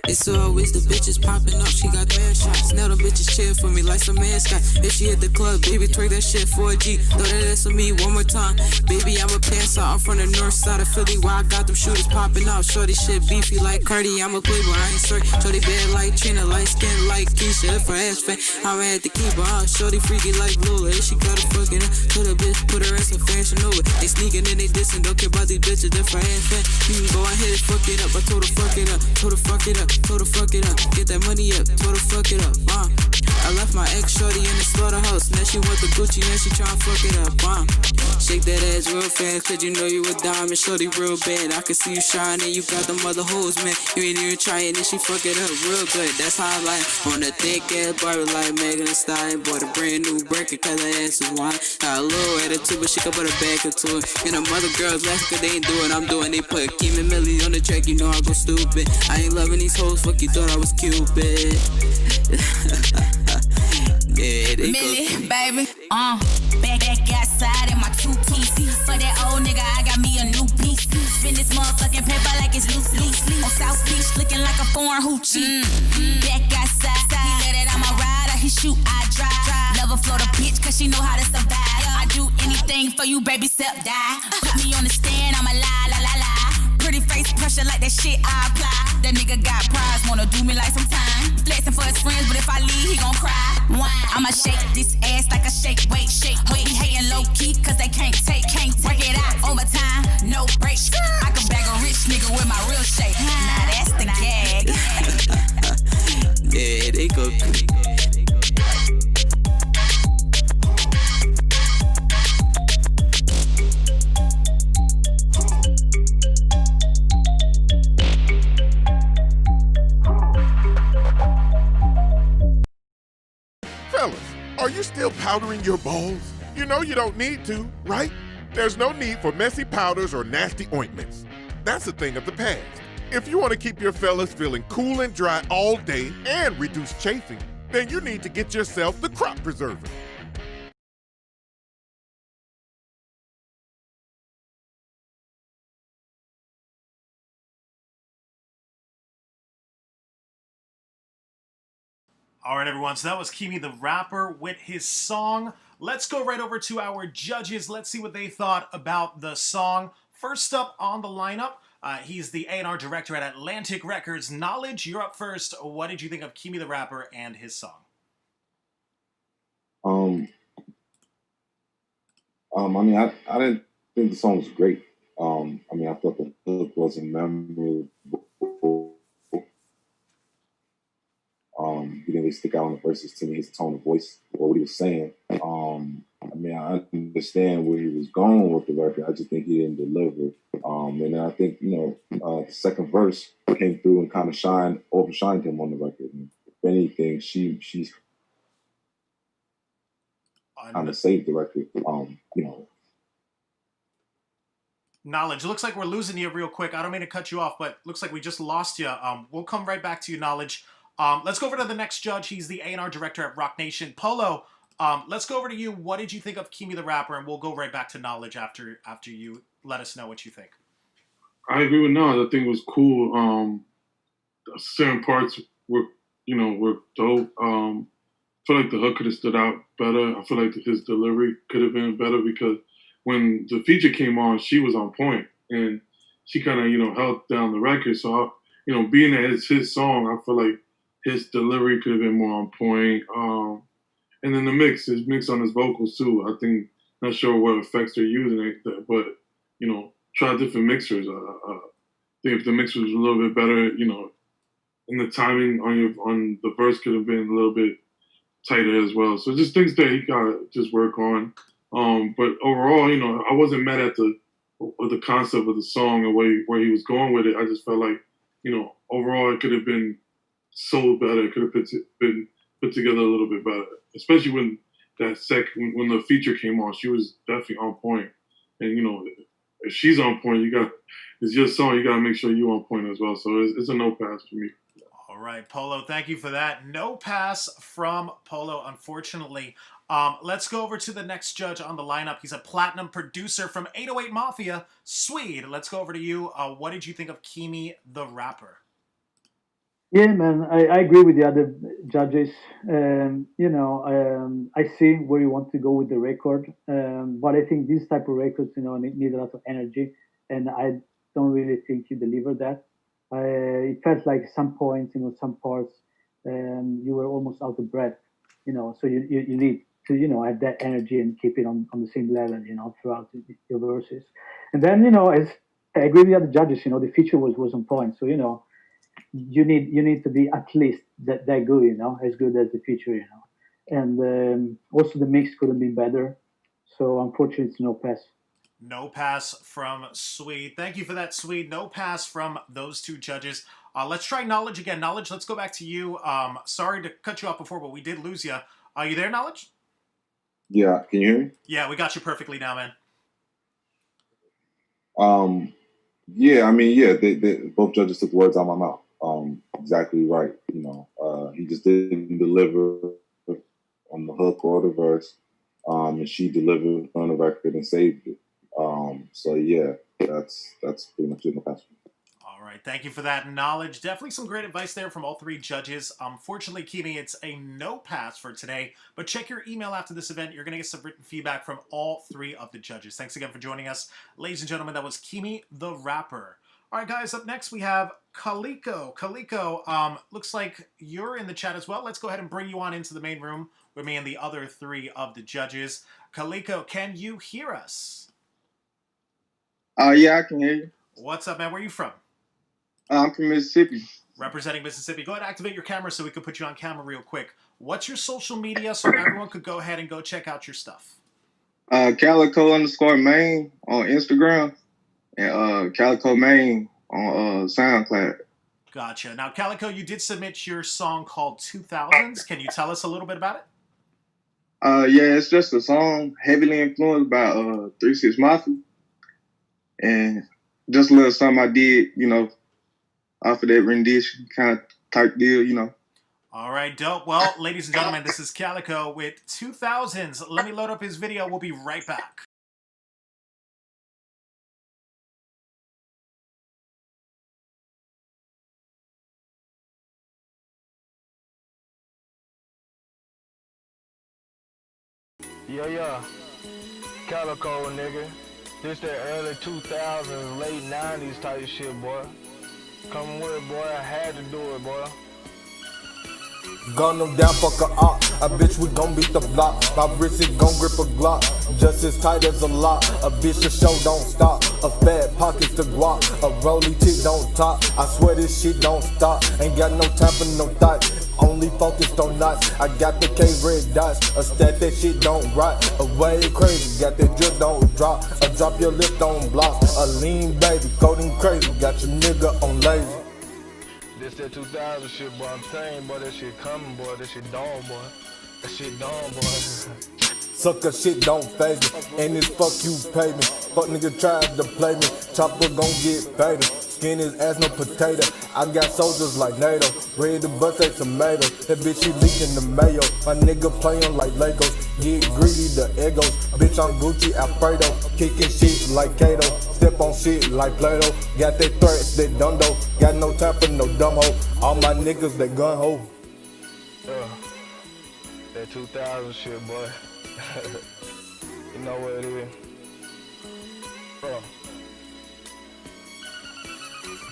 Speaker 13: It's always the bitches popping up. She got mad shots. Now the bitches cheer for me like some mascot. If she hit the club, baby, twerk that shit for a G. Throw that ass on me one more time. Baby, I'm a passer. I'm from the north side of Philly where I got them shooters popping off. Shorty shit beefy like Cardi. I'm a playboy, I ain't sorry. Shorty bad like Trina, light skin like Keisha. If her ass fat, I'ma have to keep her on. Shorty freaky like Lola. If she got a fucking up, tell the bitch, put her ass in Fashion Nova. They sneaking and they dissing, don't care about these bitches. If her ass fat, you can go ahead and fuck it up. I told her fuck it up, told her fuck it up, told her fuck it up. Get that money up, told her fuck it up. I left my ex shorty in the slaughterhouse. Now she want the Gucci, now she tryna fuck it up. Shake that ass real fast, cause you know you a diamond. Shorty real bad, I can see you shining. You got them other hoes, man. You ain't even trying, and she fuck it up real good. That's how I like. On the thick ass Barbie like Megan Thee Stallion. Bought a brand new breaker, cause her ass is wine. Got a little attitude, but she can put her back into it. And them other girls laughing cause they ain't do what I'm doing. They put Kim and Millie on the track, you know I go stupid. I ain't loving these hoes, fuck you thought I was Cupid. Yeah, they
Speaker 17: Millie, baby, back outside in my two-piece. For that old nigga, I got me a new piece. Spin this motherfucking paper like it's loose leaf. On South Beach, looking like a foreign hoochie. Back outside, he let it, I'm a rider. He shoot, I drive. Never float a bitch, cause she know how to survive. I do anything for you, baby, except die. Put me on the stand, I'm a lie, la la la. Pretty face pressure like that shit I apply. That nigga got prize, wanna do me like some time. Flexing for his friends, but if I leave, he gon' cry. I'ma shake this ass like a shake, wait, shake, wait. He hating low key, cause they can't take. Work it out, overtime, no break. I can bag a rich nigga with my real shape. Nah, that's the gag.
Speaker 13: Yeah, they go.
Speaker 18: Fellas, are you still powdering your balls? You know you don't need to, right? There's no need for messy powders or nasty ointments. That's a thing of the past. If you want to keep your fellas feeling cool and dry all day and reduce chafing, then you need to get yourself the Crop Preserver.
Speaker 1: All right, everyone. So that was Kimi the Rapper with his song. Let's go right over to our judges. Let's see what they thought about the song. First up on the lineup, he's the A&R director at Atlantic Records. Knowledge, you're up first. What did you think of Kimi the Rapper and his song?
Speaker 2: I mean, I didn't think the song was great. I mean, I thought the hook wasn't memorable. He didn't really stick out on the verses to me, his tone of voice, or what he was saying. I mean, I understand where he was going with the record. I just think he didn't deliver. And I think, the second verse came through and kind of overshined him on the record. And if anything, she's kind of saved the record.
Speaker 1: Knowledge, looks like we're losing you real quick. I don't mean to cut you off, but looks like we just lost you. We'll come right back to you, Knowledge. Let's go over to the next judge. He's the A&R director at Rock Nation. Polo, let's go over to you. What did you think of Kimi the Rapper? And we'll go right back to Knowledge after you let us know what you think.
Speaker 3: I agree with Knowledge. I think it was cool. Certain parts were dope. I feel like the hook could have stood out better. I feel like his delivery could have been better because when the feature came on, she was on point and she kind of, held down the record. So, being that it's his song, I feel like his delivery could have been more on point. And then his mix on his vocals too. I think, not sure what effects they're using, but, try different mixers. I think if the mix was a little bit better, and the timing on the verse could have been a little bit tighter as well. So just things that he gotta just work on. But overall, I wasn't mad at the concept of the song and where he was going with it. I just felt like, overall it could have been sold better. It could have been put together a little bit better, especially when the feature came on. She was definitely on point, and if she's on point, it's your song. You got to make sure you're on point as well. So it's a no pass for me.
Speaker 1: All right, Polo, thank you for that. No pass from Polo, unfortunately. Let's go over to the next judge on the lineup. He's a platinum producer from 808 Mafia, Swede. Let's go over to you. What did you think of Kimi the rapper?
Speaker 4: Yeah, man, I agree with the other judges. I see where you want to go with the record, but I think this type of records, need a lot of energy, and I don't really think you deliver that. It felt like some points, some parts, you were almost out of breath, so you need to, have that energy and keep it on the same level, throughout your verses. And then, as I agree with the other judges, the feature was on point. So, you need to be at least that good, as good as the feature, And also the mix could have been better. So unfortunately, it's no pass.
Speaker 1: No pass from Swede. Thank you for that, Swede. No pass from those two judges. Let's try Knowledge again. Knowledge, let's go back to you. Sorry to cut you off before, but we did lose you. Are you there, Knowledge?
Speaker 2: Yeah, can you hear me?
Speaker 1: Yeah, we got you perfectly now, man.
Speaker 2: Yeah, I mean, yeah, they both judges took words out of my mouth. Exactly right. He just didn't deliver on the hook or the verse, and she delivered on the record and saved it. So yeah, that's pretty much it.
Speaker 1: All right, thank you for that knowledge. Definitely some great advice there from all three judges. Unfortunately, Kimi, it's a no pass for today, but check your email after this event. You're going to get some written feedback from all three of the judges. Thanks again for joining us. Ladies and gentlemen, that was Kimi the rapper. All right, guys, up next we have Kaliko. Kaliko, looks like you're in the chat as well. Let's go ahead and bring you on into the main room with me and the other three of the judges. Kaliko, can you hear us?
Speaker 19: Yeah, I can hear you.
Speaker 1: What's up, man? Where are you from?
Speaker 19: I'm from Mississippi.
Speaker 1: Representing Mississippi. Go ahead and activate your camera so we can put you on camera real quick. What's your social media so everyone could go ahead and go check out your stuff?
Speaker 19: Calico_Main on Instagram and Calico Main on SoundCloud.
Speaker 1: Gotcha. Now, Calico, you did submit your song called 2000s. Can you tell us a little bit about it?
Speaker 19: Yeah, it's just a song heavily influenced by 3-6 Mafia. And just a little something I did, off of that rendition kind of type deal,
Speaker 1: All right, dope. Well, ladies and gentlemen, this is Calico with 2000s. Let me load up his video. We'll be right back.
Speaker 20: Yeah. Calico, nigga. This that early 2000s, late 90s type shit, boy. Come with it, boy. I had to do it, boy.
Speaker 21: Gun them down, fuck a op. A bitch, we gon' beat the block. My wrist it gon' grip a Glock. Just as tight as a lock. A bitch, the show don't stop. A fat pockets to guap. A rolly tick don't top. I swear this shit don't stop. Ain't got no time for no thoughts. Only focused on knots. I got the K-red dots. A stat that shit don't rot. A way crazy. Got that drip don't drop. A drop your lip don't block. A lean baby. Coding crazy. Got your nigga on lazy.
Speaker 20: This that 2000 shit, boy. I'm telling you, boy, that shit coming, boy. That shit done, boy. That shit done, boy.
Speaker 21: Sucker shit don't phase me. And this fuck you pay me. Fuck nigga tried to play me. Chopper gon' get fatal. Skin his ass no potato. I got soldiers like NATO. Ready to bust a tomato. That bitch she leaking the mayo. My nigga playing like Legos. Get greedy the egos. Bitch I'm Gucci Alfredo. Kicking shit like Kato. Step on shit like Plato. Got that threats that dundo. Got no time for no dumb hoe. All my niggas that gun hoe.
Speaker 20: That 2000 shit, boy. You know what it is.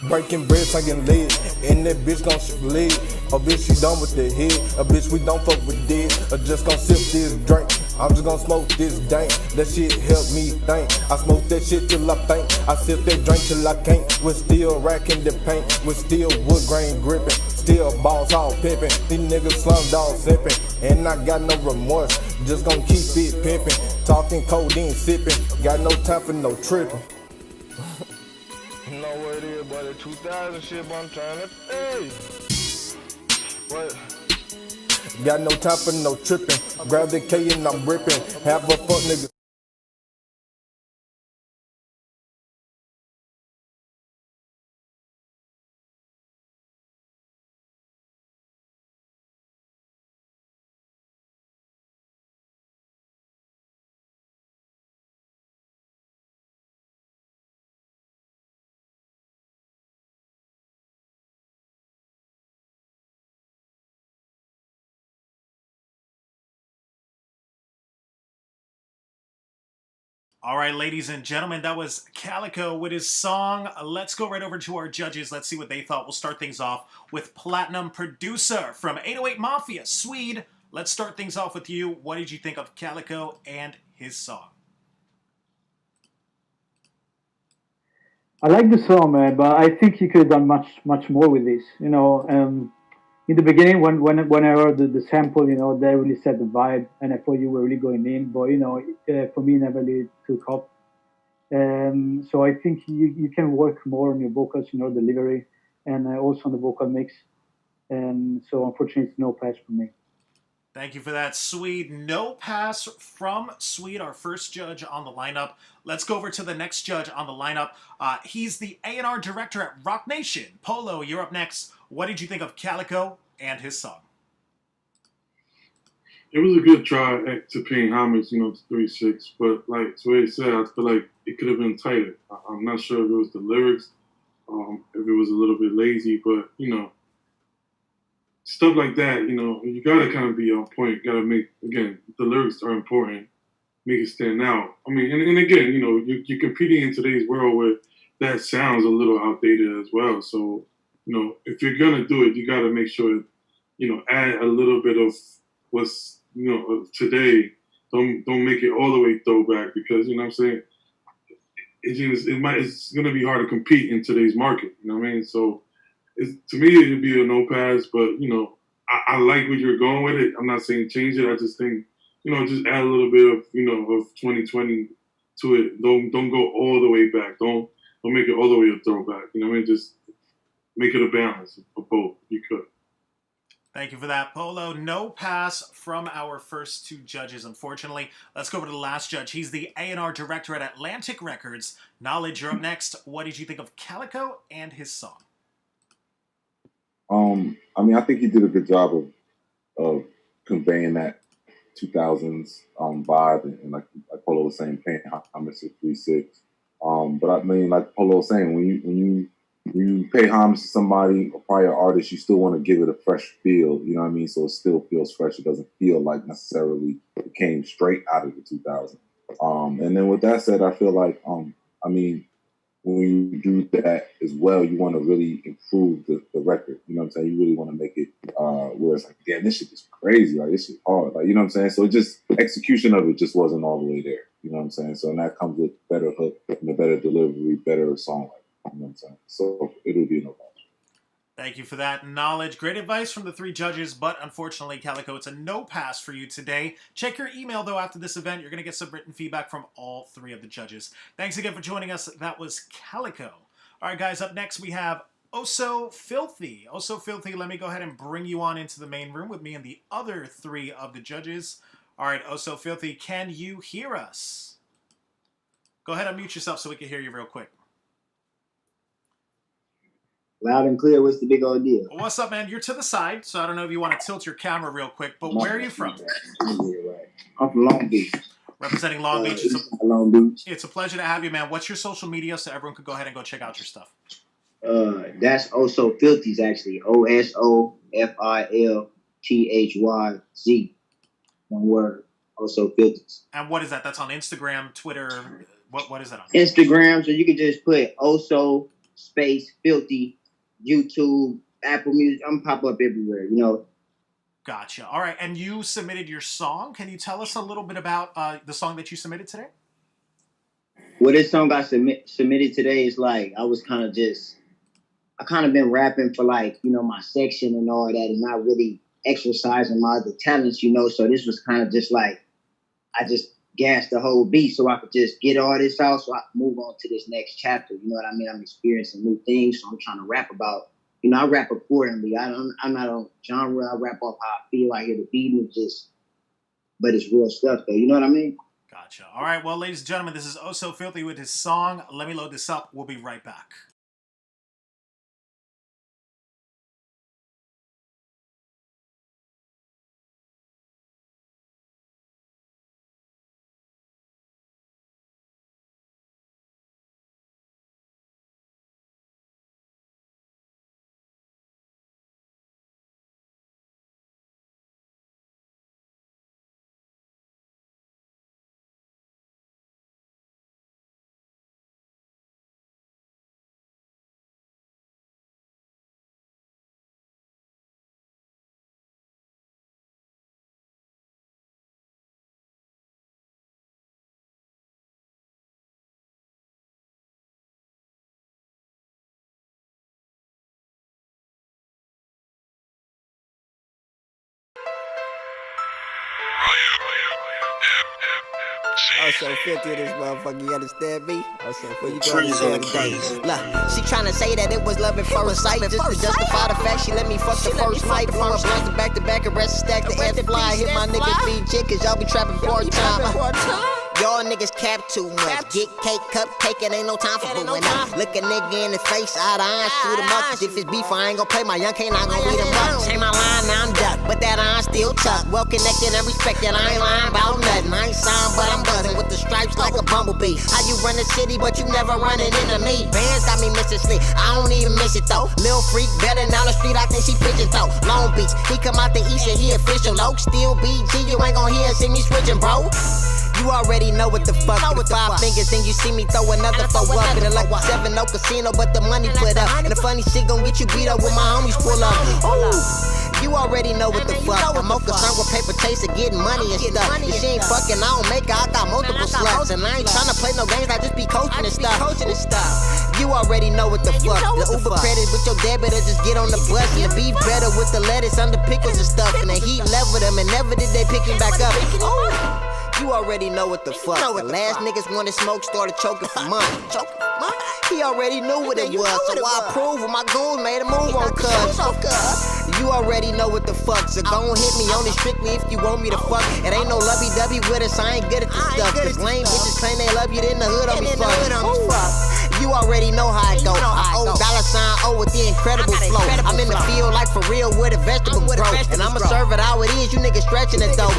Speaker 21: Breaking bread, slinging lead, and that bitch gon' shoot lead. A bitch, she done with the head. A bitch, we don't fuck with dead. I just gon' sip this drink. I'm just gon' smoke this dank. That shit help me think. I smoke that shit till I faint. I sip that drink till I can't. We're still racking the paint. We're still wood grain gripping. Still balls all pimping. These niggas slumdog sipping. And I got no remorse. Just gon' keep it pimping. Talking codeine sipping. Got no time for no tripping.
Speaker 20: You know what it is, boy, the 2000 shit, but I'm trying to pay. What?
Speaker 21: Got no time for no tripping. Grab the K and I'm ripping. Have a fuck nigga.
Speaker 1: All right, ladies and gentlemen, that was Calico with his song. Let's go right over to our judges. Let's see what they thought. We'll start things off with Platinum Producer from 808 Mafia, Swede. Let's start things off with you. What did you think of Calico and his song?
Speaker 4: I like the song, man, but I think he could have done much more with this. In the beginning, when I heard the sample, that really set the vibe, and I thought you were really going in. But for me, never really took off. So I think you can work more on your vocals, delivery, and also on the vocal mix. And so unfortunately, it's no pass for me.
Speaker 1: Thank you for that, Swede. No pass from Swede, our first judge on the lineup. Let's go over to the next judge on the lineup. He's the A&R director at Rock Nation. Polo, you're up next. What did you think of Calico and his song?
Speaker 3: It was a good try to pay homage, to 3-6, but like Swede said, I feel like it could have been tighter. I'm not sure if it was the lyrics, if it was a little bit lazy, but stuff like that, you gotta kind of be on point. You gotta make, again, the lyrics are important, make it stand out. I mean, and again, you're competing in today's world where that sounds a little outdated as well. So, if you're gonna do it, you gotta make sure, add a little bit of what's, of today. Don't make it all the way throwback, because, you know what I'm saying? It's gonna be hard to compete in today's market. You know what I mean? So, to me, it'd be a no pass, but I like where you're going with it. I'm not saying change it. I just think just add a little bit of of 2020 to it. Don't go all the way back. Don't make it all the way a throwback. You know what I mean? Just make it a balance of both. If you could.
Speaker 1: Thank you for that, Polo. No pass from our first two judges, unfortunately. Let's go over to the last judge. He's the A&R director at Atlantic Records. Knowledge, you're up next. What did you think of Calico and his song?
Speaker 2: I think he did a good job of conveying that 2000s vibe, and like Polo was saying, paying homage to 3-6. But I mean, like Polo was saying, when you pay homage to somebody, a prior artist, you still want to give it a fresh feel. You know what I mean? So it still feels fresh. It doesn't feel like necessarily it came straight out of the 2000s. And then with that said, I feel like when you do that as well, you want to really improve the record. You know what I'm saying? You really want to make it where it's like, damn, this shit is crazy. Like, this shit hard. Like, you know what I'm saying? So execution of it just wasn't all the way there. You know what I'm saying? So and that comes with better hook and a better delivery, better songwriting. You know what I'm saying? So it'll be no problem.
Speaker 1: Thank you for that, Knowledge. Great advice from the three judges, but unfortunately, Calico, it's a no pass for you today. Check your email, though, after this event. You're going to get some written feedback from all three of the judges. Thanks again for joining us. That was Calico. All right, guys, up next we have Oso Filthy. Oso Filthy, let me go ahead and bring you on into the main room with me and the other three of the judges. All right, Oso Filthy, can you hear us? Go ahead and mute yourself so we can hear you real quick.
Speaker 5: Loud and clear. What's the big old deal?
Speaker 1: What's up, man? You're to the side, so I don't know if you want to tilt your camera real quick, but where are you from?
Speaker 5: I'm from Long Beach.
Speaker 1: Representing Long Beach.
Speaker 5: Long Beach.
Speaker 1: It's a pleasure to have you, man. What's your social media so everyone could go ahead and go check out your stuff?
Speaker 5: That's Oso Filthy's, actually. OSOFILTHYZ. One word. Oso Filthy's.
Speaker 1: And what is that? That's on Instagram, Twitter. What is that on?
Speaker 5: Instagram. So you can just put Oso space Filthy. YouTube, Apple Music, I'm pop up everywhere,
Speaker 1: Gotcha. All right, and you submitted your song. Can you tell us a little bit about the song that you submitted today?
Speaker 5: Well, this song I submitted today is like, I kind of been rapping for like, my section and all that, and not really exercising my other talents, so this was kind of just like, I just gassed the whole beat so I could just get all this out so I could move on to this next chapter. You know what I mean? I'm experiencing new things, so I'm trying to rap about, I rap accordingly. I'm not on genre. I rap off how I feel. I hear the beat and but it's real stuff though. You know what I mean?
Speaker 1: Gotcha. All right, well, ladies and gentlemen, this is Oso Filthy with his song. Let me load this up. We'll be right back.
Speaker 13: I'm so filthy in this motherfucker, you understand me? I'm so filthy. Where you going today? Look, she tryna say that it was love at first sight, just to justify the fact she let me fuck the first night. Blowing blunts back to back, arrest stack the F fly. Hit my niggas BJ, cause y'all be trapping part-time. Y'all niggas cap too much. Get cake, cupcake, it ain't no time for booing up. Look a nigga in the face, eye to eye, shoot him up. Cause if it's beef, I ain't gon' play my young can't, I gon' read him up. Change my line, now I'm duck, but that iron still tuck. Well connected and respected, I ain't lying about nothing. I ain't signed, but I'm buzzing with the stripes like a bumblebee. How you run the city, but you never running into me? Bands got me missing sleep, I don't even miss it though. Lil freak, better down the street, I think she pitching though. Long Beach, he come out the east and he official. Low, still BG, you ain't gon' hear and see me switching, bro. You already know what the fuck. With 5 fingers, then you see me throw another four up. In a like 7-0 casino, but the money put up. And the funny shit gon' get you beat up when my homies pull up. Ooh, you already know what the fuck. I'm more concerned with paper chase and getting money and stuff. If she ain't fucking, I don't make her. I got multiple sluts. And I ain't tryna play no games, I just be coaching and stuff. You already know what the fuck. The Uber credit with your debit or just get on the bus. And the beef better with the lettuce under pickles and stuff. And the heat leveled them and never did they pick him back up. Ooh. You already know what the fuck. The last niggas wanted smoke, started choking for months. He already knew what it was, so I approve when my goons made a move on cuz. You already know what the fuck, so gon' hit me only strictly if you want me to fuck. It ain't no lovey-dovey with us, I ain't good at this stuff. Cause lame bitches claim they love you, then the hood on me fuck. You already know how it go. I owe $O with the incredible flow. I'm in the field like for real where the vegetables grow. And I'ma serve it how it is, you niggas stretching it though.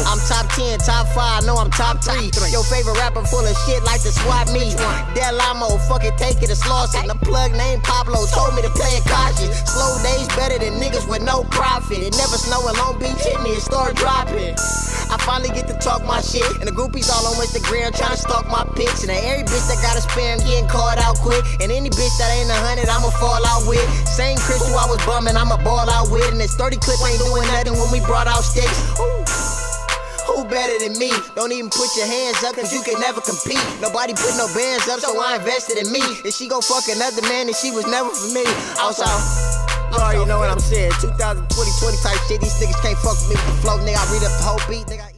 Speaker 13: I'm top 10, top 5, no I'm top 3. Your favorite rapper full of shit like the swap me. Del Amo, fucking take it a sloss. And the plug named Pablo told me to play it cautious. Slow days better than niggas with no profit. It never snow in Long Beach, hit me and start dropping. I finally get to talk my shit. And the groupies all on Instagram trying to stalk my pics. And every bitch that got a spam getting caught out quick. And any bitch that ain't 100, I'ma fall out with. Same crystal I was bumming, I'ma ball out with. And this 30 clip ain't doing nothing when we brought out sticks. Who better than me? Don't even put your hands up, cause you can never compete. Nobody put no bands up, so I invested in me. If she gon' fuck another man, then she was never for me. Also, you already know what I'm saying. 2020 type shit, these niggas can't fuck with me with the flow, nigga. I read up the whole beat, nigga.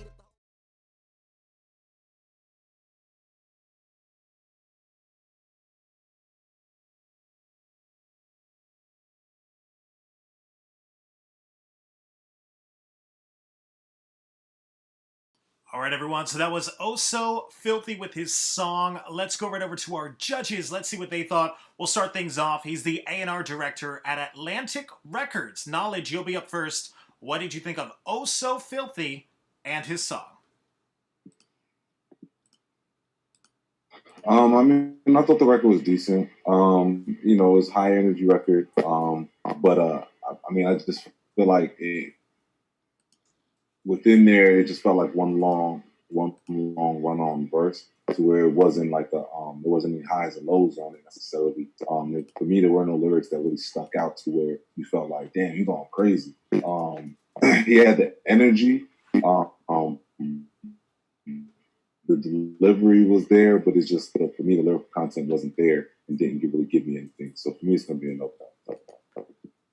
Speaker 1: All right, everyone. So that was So Filthy with his song. Let's go right over to our judges. Let's see what they thought. We'll start things off. He's the A&R director at Atlantic Records. Knowledge, you'll be up first. What did you think of So Filthy and his song?
Speaker 2: I mean, I thought the record was decent. You know, it was a high energy record. But I mean, I just feel like within there, it just felt like one long run-on verse, to where it wasn't like there wasn't any highs and lows on it necessarily. For me, there were no lyrics that really stuck out to where you felt like, damn, you going crazy. He had the energy. The delivery was there, but it's just for me, the lyrical content wasn't there and didn't really give me anything. So for me, it's gonna be a no pass.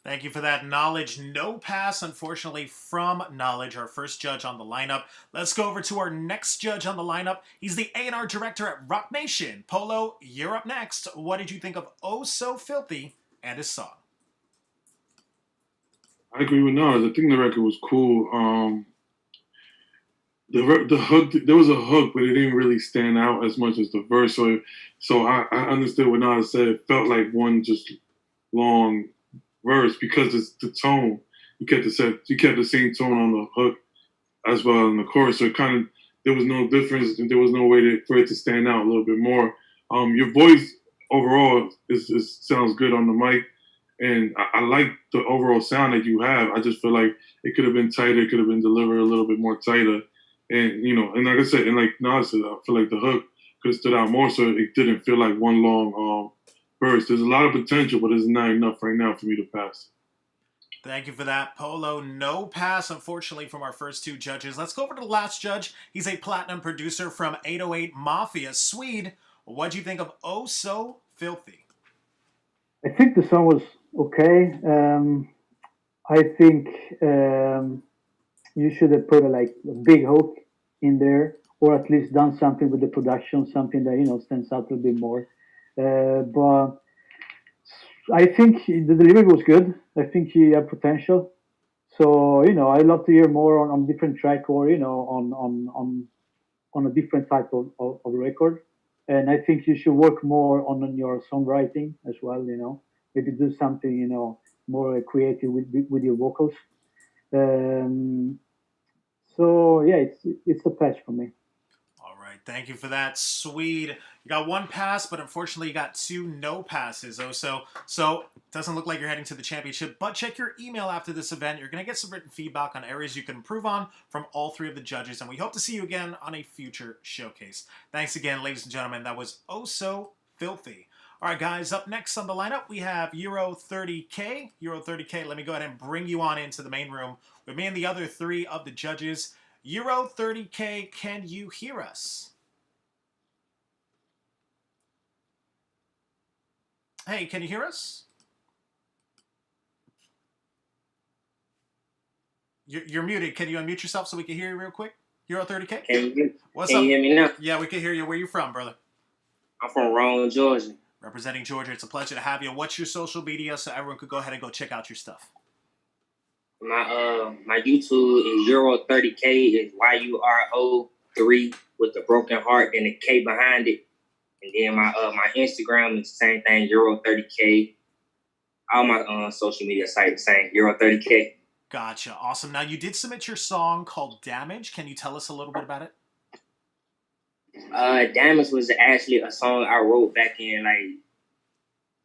Speaker 1: Thank you for that. Knowledge. No pass, unfortunately, from Knowledge, our first judge on the lineup. Let's go over to our next judge on the lineup. He's the A&R director at Rock Nation. Polo, you're up next. What did you think of So Filthy and his song?
Speaker 3: I agree with Knowledge. I think the record was cool. The hook, there was a hook, but it didn't really stand out as much as the verse. So I understood what Knowledge said. It felt like one just long verse because it's the tone. You kept the same tone on the hook as well in the chorus. So it kind of, there was no difference. There was no way for it to stand out a little bit more. Your voice overall sounds good on the mic, and I like the overall sound that you have. I just feel like it could have been tighter. It could have been delivered a little bit more tighter. And, you know, and like I said, and like Nas said, I feel like the hook could have stood out more so it didn't feel like one long verse. There's a lot of potential, but it's not enough right now for me to pass.
Speaker 1: Thank you for that, Polo. No pass, unfortunately, from our first two judges. Let's go over to the last judge. He's a platinum producer from 808 Mafia, Swede. What'd you think of So Filthy?
Speaker 4: I think the song was okay. I think you should have put a big hook in there, or at least done something with the production, something that stands out a little bit more. But I think the delivery was good. I think he had potential. So I'd love to hear more on different track, or on a different type of record. And I think you should work more on your songwriting as well. Maybe do something more creative with your vocals. So yeah, it's a pass for me.
Speaker 1: All right, thank you for that, Swede. You got one pass, but unfortunately you got two no passes. So it doesn't look like you're heading to the championship, but check your email after this event. You're going to get some written feedback on areas you can improve on from all three of the judges, and we hope to see you again on a future showcase. Thanks again, ladies and gentlemen. That was oh so filthy. All right, guys, up next on the lineup, we have Euro 30K. Euro 30K, let me go ahead and bring you on into the main room with me and the other three of the judges. Euro 30K, can you hear us? Hey, can you hear us? You're muted. Can you unmute yourself so we can hear you real quick? Euro 30K?
Speaker 6: Can you
Speaker 1: What's up?
Speaker 6: hear me now?
Speaker 1: Yeah, we can hear you. Where you from, brother?
Speaker 6: I'm from Rome, Georgia.
Speaker 1: Representing Georgia. It's a pleasure to have you. What's your social media so everyone could go ahead and go check out your stuff?
Speaker 6: My YouTube is Euro 30K. Is YURO3 with the broken heart and the K behind it. And then my Instagram is the same thing, Euro 30K. All my social media sites the same, Euro 30K.
Speaker 1: Gotcha. Awesome. Now, you did submit your song called Damage. Can you tell us a little bit about it?
Speaker 6: Damage was actually a song I wrote back in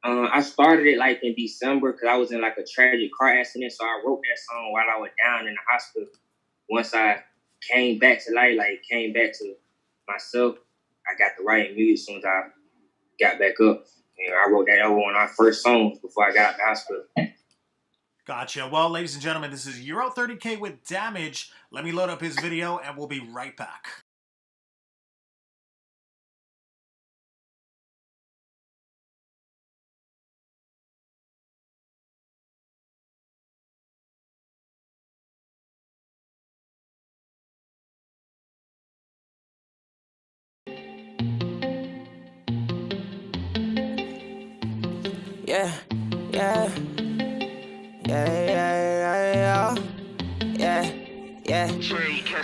Speaker 6: I started it in December because I was in a tragic car accident. So I wrote that song while I was down in the hospital. Once I came back to life, came back to myself, I got the writing music as soon as I got back up. And I wrote that over one of my first songs before I got out of the hospital.
Speaker 1: Gotcha. Well, ladies and gentlemen, this is Euro 30K with Damage. Let me load up his video and we'll be right back.
Speaker 13: Yeah, yeah, yeah, yeah, yeah.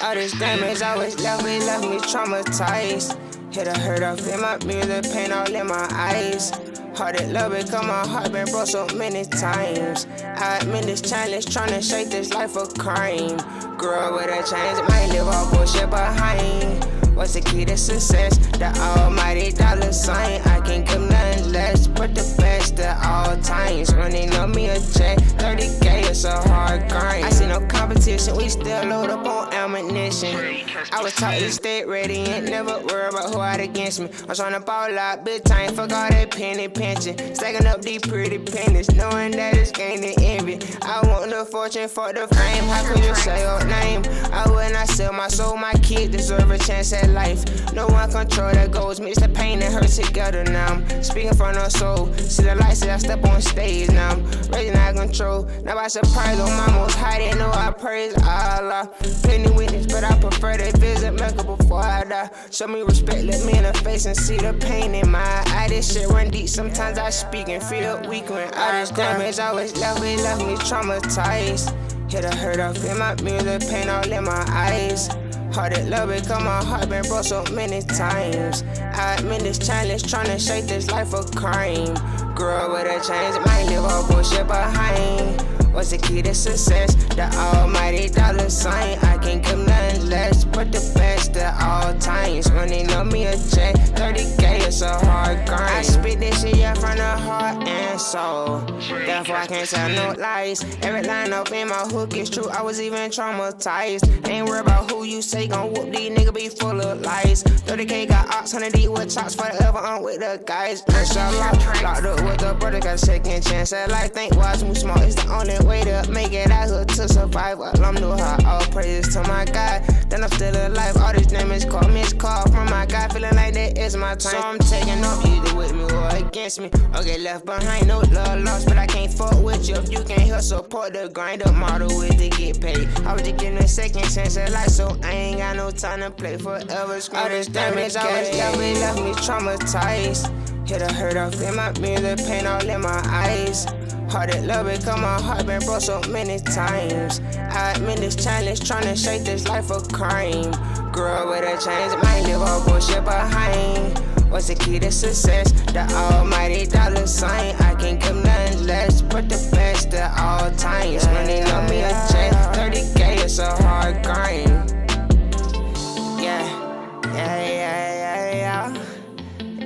Speaker 13: All this damage always left me traumatized. Hit a hurt up in my music, pain all in my eyes. Hearted love because my heart been broke so many times. I admit this challenge, tryna shake this life of crime. Grew up with a change, might live all bullshit behind. What's the key to success? The almighty dollar sign. I can't give nothing less, but the best at all times. Running on me a check, 30K is a hard grind. I see no competition, we still load up on ammunition. I was taught to stay ready and never worry about who out against me. I'm trying to ball out big time, fuck all that penny pension. Stacking up these pretty pennies, knowing that it's gaining envy. I want the fortune for the fame, how could you say your name? I would not sell my soul, my kid deserve a chance at life. No one control that goes, mix the pain and hurt together now. I'm speaking from the soul, see the lights as I step on stage now. I'm raising out of control, now by surprise on my most high, they know I praise Allah. Penny witness, but I prefer to visit Mecca before I die. Show me respect, look me in the face and see the pain in my eye. This shit run deep, sometimes I speak and feel weak when all this damage always left me traumatized. Hit a hurt up in my music, pain all in my eyes. Hearted love because my heart been broke so many times. I admit this challenge, tryna shake this life of crime. Grew up with a change, might live all bullshit behind. What's the key to success? The almighty dollar sign. I can't give nothing less, but the best at all times. Running on me a check, 30K is a hard grind. I spit this shit yeah, from the heart and soul. Therefore I can't tell no lies. Every line up in my hook is true. I was even traumatized. Ain't worried about who you say gon' whoop these niggas be full of lies. 30K got ox, 100 deep with chops forever. I'm with the guys. Inshallah, locked up with the brother, got a second chance at life. Think wise, move smart. It's the only way to make it out here to survive. Alhamdulillah, all praises to my God.
Speaker 9: then I'm still alive. All this name is called missed call from my guy, feeling like that is my time. So I'm taking off, either with me or against me. I'll get left behind, no love lost, but I can't fuck with you if you can't help support the grind up model with to get paid. I was just getting a second chance at life, so I ain't got no time to play forever. All this damage I was left me traumatized. Hit a hurt off in my mirror, the pain all in my eyes. Hard at love it, cause my heart been broke so many times. I admit this challenge, tryna shake this life of crime. Grew up with a change mind, leave all bullshit behind. What's the key to success? The almighty dollar sign. I can't give nothing less, but the best at all times. Money love me a check, 30K, it's a hard grind. Yeah, yeah, yeah, yeah, yeah.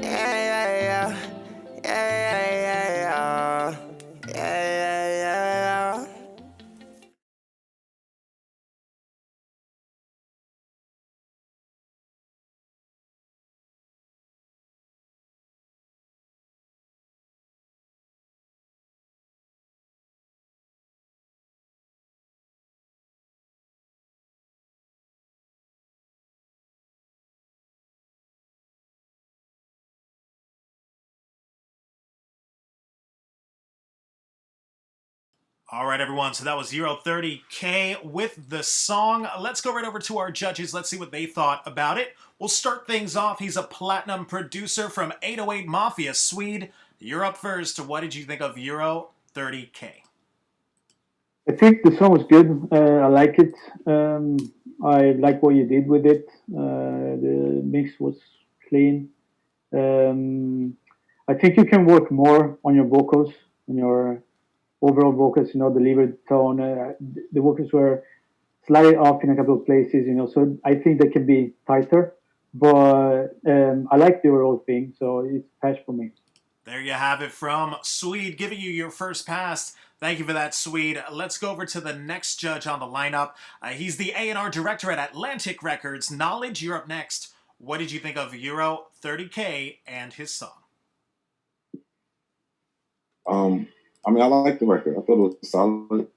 Speaker 9: Yeah, yeah, yeah. Yeah, yeah, yeah, yeah. Yeah, yeah, yeah, yeah.
Speaker 1: All right, everyone. So that was Euro 30K with the song. Let's go right over to our judges. Let's see what they thought about it. We'll start things off. He's a platinum producer from 808 Mafia, Swede. You're up first. What did you think of Euro 30K?
Speaker 4: I think the song was good. I like it. I like what you did with it. The mix was clean. I think you can work more on your vocals, on your overall vocals, delivered tone. The vocals were slightly off in a couple of places, so I think they can be tighter. But I like the overall thing, so it's pass for me.
Speaker 1: There you have it from Swede, giving you your first pass. Thank you for that, Swede. Let's go over to the next judge on the lineup. He's the A&R director at Atlantic Records. Knowledge, you're up next. What did you think of Euro 30K and his song?
Speaker 2: I like the record. I thought it was solid.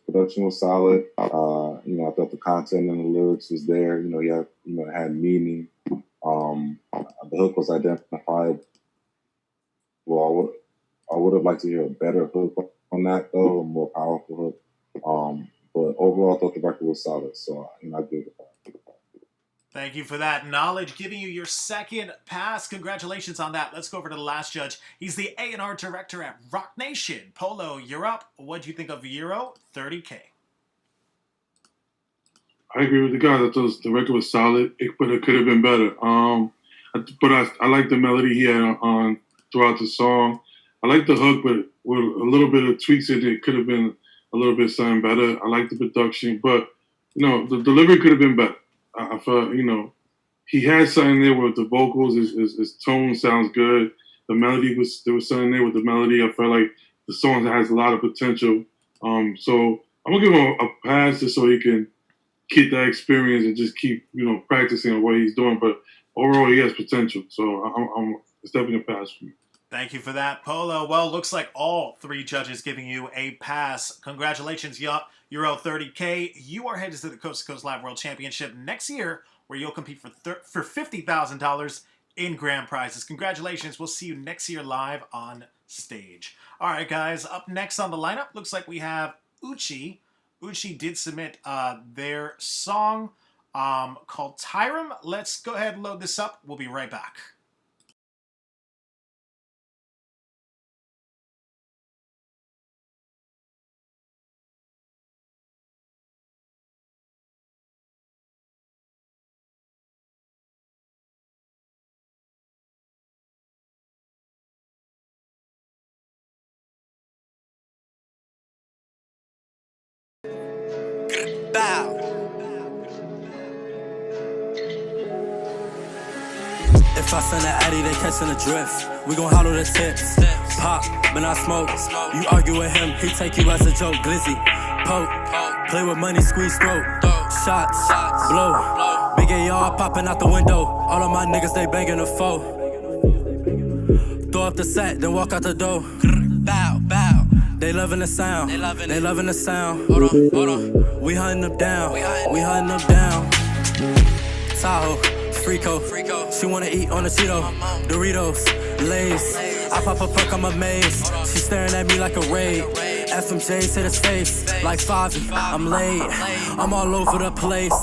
Speaker 2: Production was solid. I thought the content and the lyrics was there. It had meaning. The hook was identifiable. Well, I would have liked to hear a better hook on that, though, a more powerful hook. But overall, I thought the record was solid. So, I agree with that.
Speaker 1: Thank you for that. Knowledge, giving you your second pass. Congratulations on that. Let's go over to the last judge. He's the A&R director at Rock Nation. Polo, you're up. What do you think of Euro 30K?
Speaker 3: I agree with the guys. I thought the record was solid, but it could have been better. But I like the melody he had on throughout the song. I like the hook, but with a little bit of tweaks in it could have been a little bit something better. I like the production, but the delivery could have been better. I felt, he had something there with the vocals. His tone sounds good. The melody there was something there with the melody. I felt like the song has a lot of potential. So I'm gonna give him a pass just so he can keep that experience and just keep, practicing what he's doing. But overall, he has potential. So it's definitely a pass for me.
Speaker 1: Thank you for that, Polo. Well, looks like all three judges giving you a pass. Congratulations, Euro 30K. You are headed to the Coast to Coast Live World Championship next year, where you'll compete for $50,000 in grand prizes. Congratulations. We'll see you next year live on stage. All right, guys. Up next on the lineup, looks like we have Uchi. Uchi did submit their song called Tyrum. Let's go ahead and load this up. We'll be right back.
Speaker 13: Bow. If I send an addy, they catching a drift. We gon' hollow the tips. Pop, but not smoke. You argue with him, he take you as a joke. Glizzy, poke, play with money, squeeze throat. Shots, blow. Big AR popping out the window. All of my niggas, they banging a foe. Throw up the sack, then walk out the door. Bow, bow. They loving the sound. They loving the sound. Hold on. We hunting them down. We hunting them down. Tahoe, Frico. She wanna eat on the Cheeto. Doritos, Lay's. I pop a perk, I'm amazed. She staring at me like a raid. FMJ to the face, like Favi, I'm late. I'm all over the place.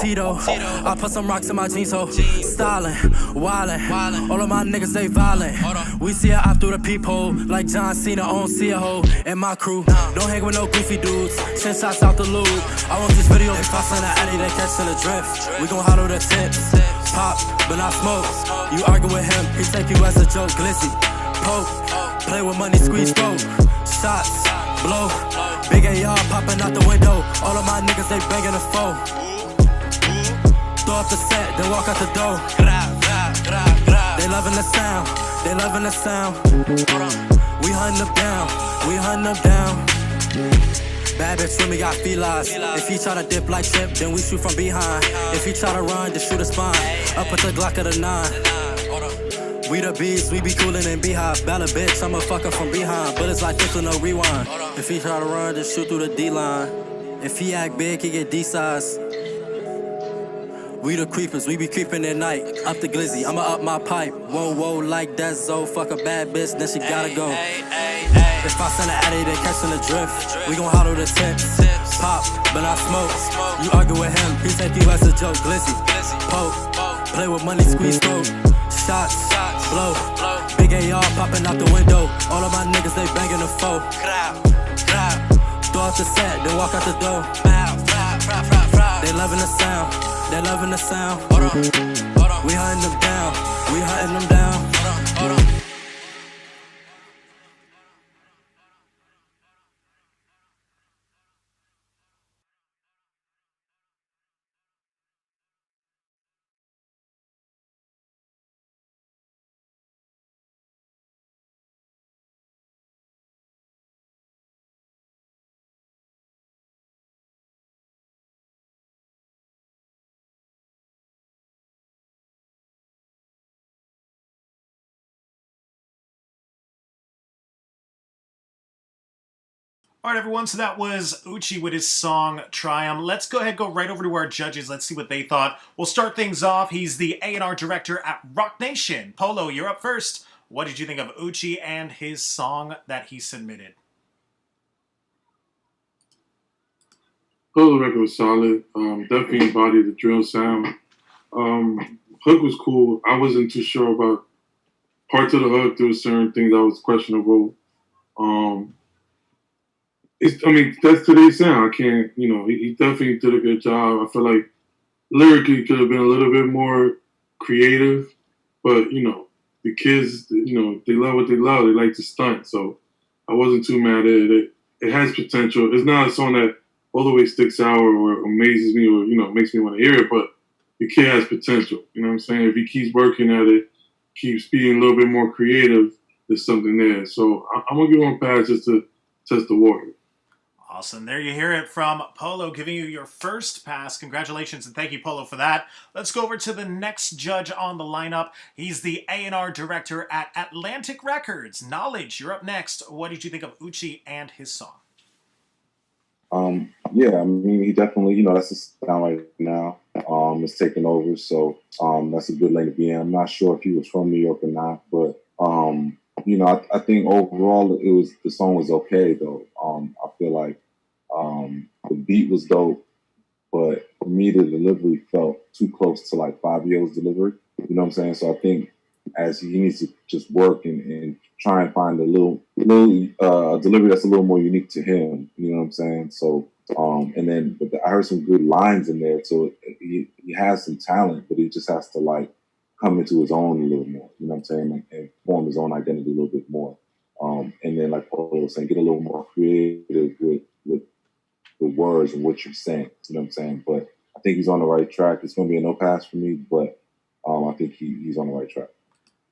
Speaker 13: Tito, I put some rocks in my jeans, so stylin', wildin'. All of my niggas, they violent. We see her out through the peephole, like John Cena on Sea-Ho. And my crew, don't hang with no goofy dudes. 10 shots out the loop. I want this video, they toss in the alley, they catchin' the drift. We gon' hollow the tips. Pop, but not smoke. You argue with him, he take you as a joke. Glizzy, poke, play with money, squeeze throat. Shots, blow, big AR popping out the window. All of my niggas, they banging the foe. Throw up the set, then walk out the door. They loving the sound, they loving the sound. We hunting them down, we hunting them down. Bad bitch when we got felines. If he try to dip like Chip, then we shoot from behind. If he try to run, then shoot a spine. Up with the Glock of the 9. We the bees, we be coolin' in beehive. Bella bitch, I'm a fucker from behind. But it's like this with no rewind. If he try to run, just shoot through the D-line. If he act big, he get D-size. We the creepers, we be creeping at night. Up the glizzy, I'ma up my pipe. Whoa, like that Zo. Fuck a bad bitch, then she gotta go. If I send an addy, they catchin' the drift. We gon' hollow the tips. Pop, but I smoke. You argue with him, he take you as a joke. Glizzy, poke, play with money, squeeze throat. Shots, blow, big AR popping out the window. All of my niggas, they banging the foe. Throw out the set, then walk out the door. They loving the sound, they loving the sound. We hunting them down, we hunting them down.
Speaker 1: All right, everyone, so that was Uchi with his song Triumph. Let's go ahead and go right over to our judges. Let's see what they thought. We'll start things off. He's the A&R director at Rock Nation. Polo, you're up first. What did you think of Uchi and his song that he submitted?
Speaker 3: Polo record was solid. Definitely embodied the drill sound. Hook was cool. I wasn't too sure about parts of the hook. There were certain things that was questionable. That's today's sound. I can't, he definitely did a good job. I feel like lyrically could have been a little bit more creative, but, the kids, they love what they love. They like to stunt, so I wasn't too mad at it. It has potential. It's not a song that all the way sticks out or amazes me or, makes me want to hear it, but the kid has potential. You know what I'm saying? If he keeps working at it, keeps being a little bit more creative, there's something there. So I'm going to give him a pass just to test the water.
Speaker 1: Awesome. There you hear it from Polo giving you your first pass. Congratulations and thank you, Polo, for that. Let's go over to the next judge on the lineup. He's the A&R director at Atlantic Records. Knowledge, you're up next. What did you think of Uchi and his song?
Speaker 2: Yeah, he definitely, that's his sound right now. It's taking over, so that's a good lane to be in. I'm not sure if he was from New York or not, but I think overall the song was okay though. I feel like the beat was dope, but for me the delivery felt too close to like Fabio's delivery. You know what I'm saying? So I think as he needs to just work and try and find a little delivery that's a little more unique to him. You know what I'm saying? So but I heard some good lines in there. So he has some talent, but he just has to like come into his own a little more, you know what I'm saying, and form his own identity a little bit more. And then, like Paul was saying, get a little more creative with the words and what you're saying, you know what I'm saying? But I think he's on the right track. It's going to be a no pass for me, but I think he's on the right track.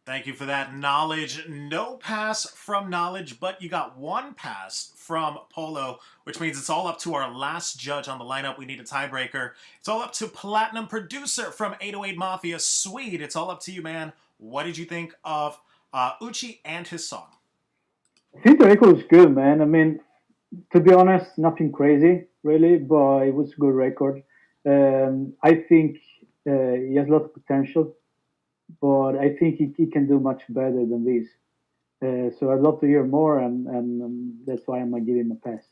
Speaker 1: Thank you for that, Knowledge. No pass from Knowledge, but you got one pass from Polo, which means it's all up to our last judge on the lineup. We need a tiebreaker. It's all up to Platinum Producer from 808 Mafia, Swede. It's all up to you, man. What did you think of Uchi and his song?
Speaker 4: I think the record was good, man. I mean, to be honest, nothing crazy really, but it was a good record. I think he has a lot of potential, but I think he can do much better than this. So I'd love to hear more, and that's why I'm gonna give him a pass.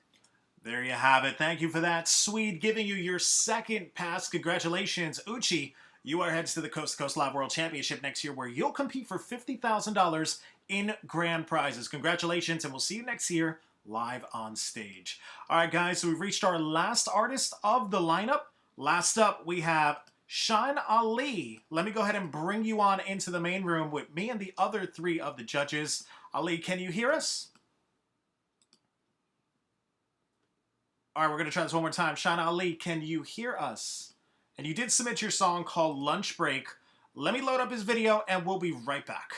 Speaker 1: There you have it. Thank you for that. Swede giving you your second pass. Congratulations. Uchi, you are heads to the Coast to Coast Live World Championship next year where you'll compete for $50,000 in grand prizes. Congratulations, and we'll see you next year live on stage. All right, guys, so we've reached our last artist of the lineup. Last up, we have Shine Ali. Let me go ahead and bring you on into the main room with me and the other three of the judges. Ali, can you hear us? All right, we're going to try this one more time. Shana Ali, can you hear us? And you did submit your song called Lunch Break. Let me load up his video and we'll be right back.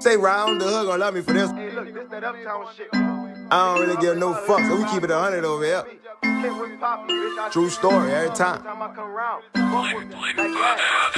Speaker 7: Say round the hood gonna love me for this. Hey, look, this that uptown shit. I don't really give no fuck, so we keep it 100 over here. True story every time.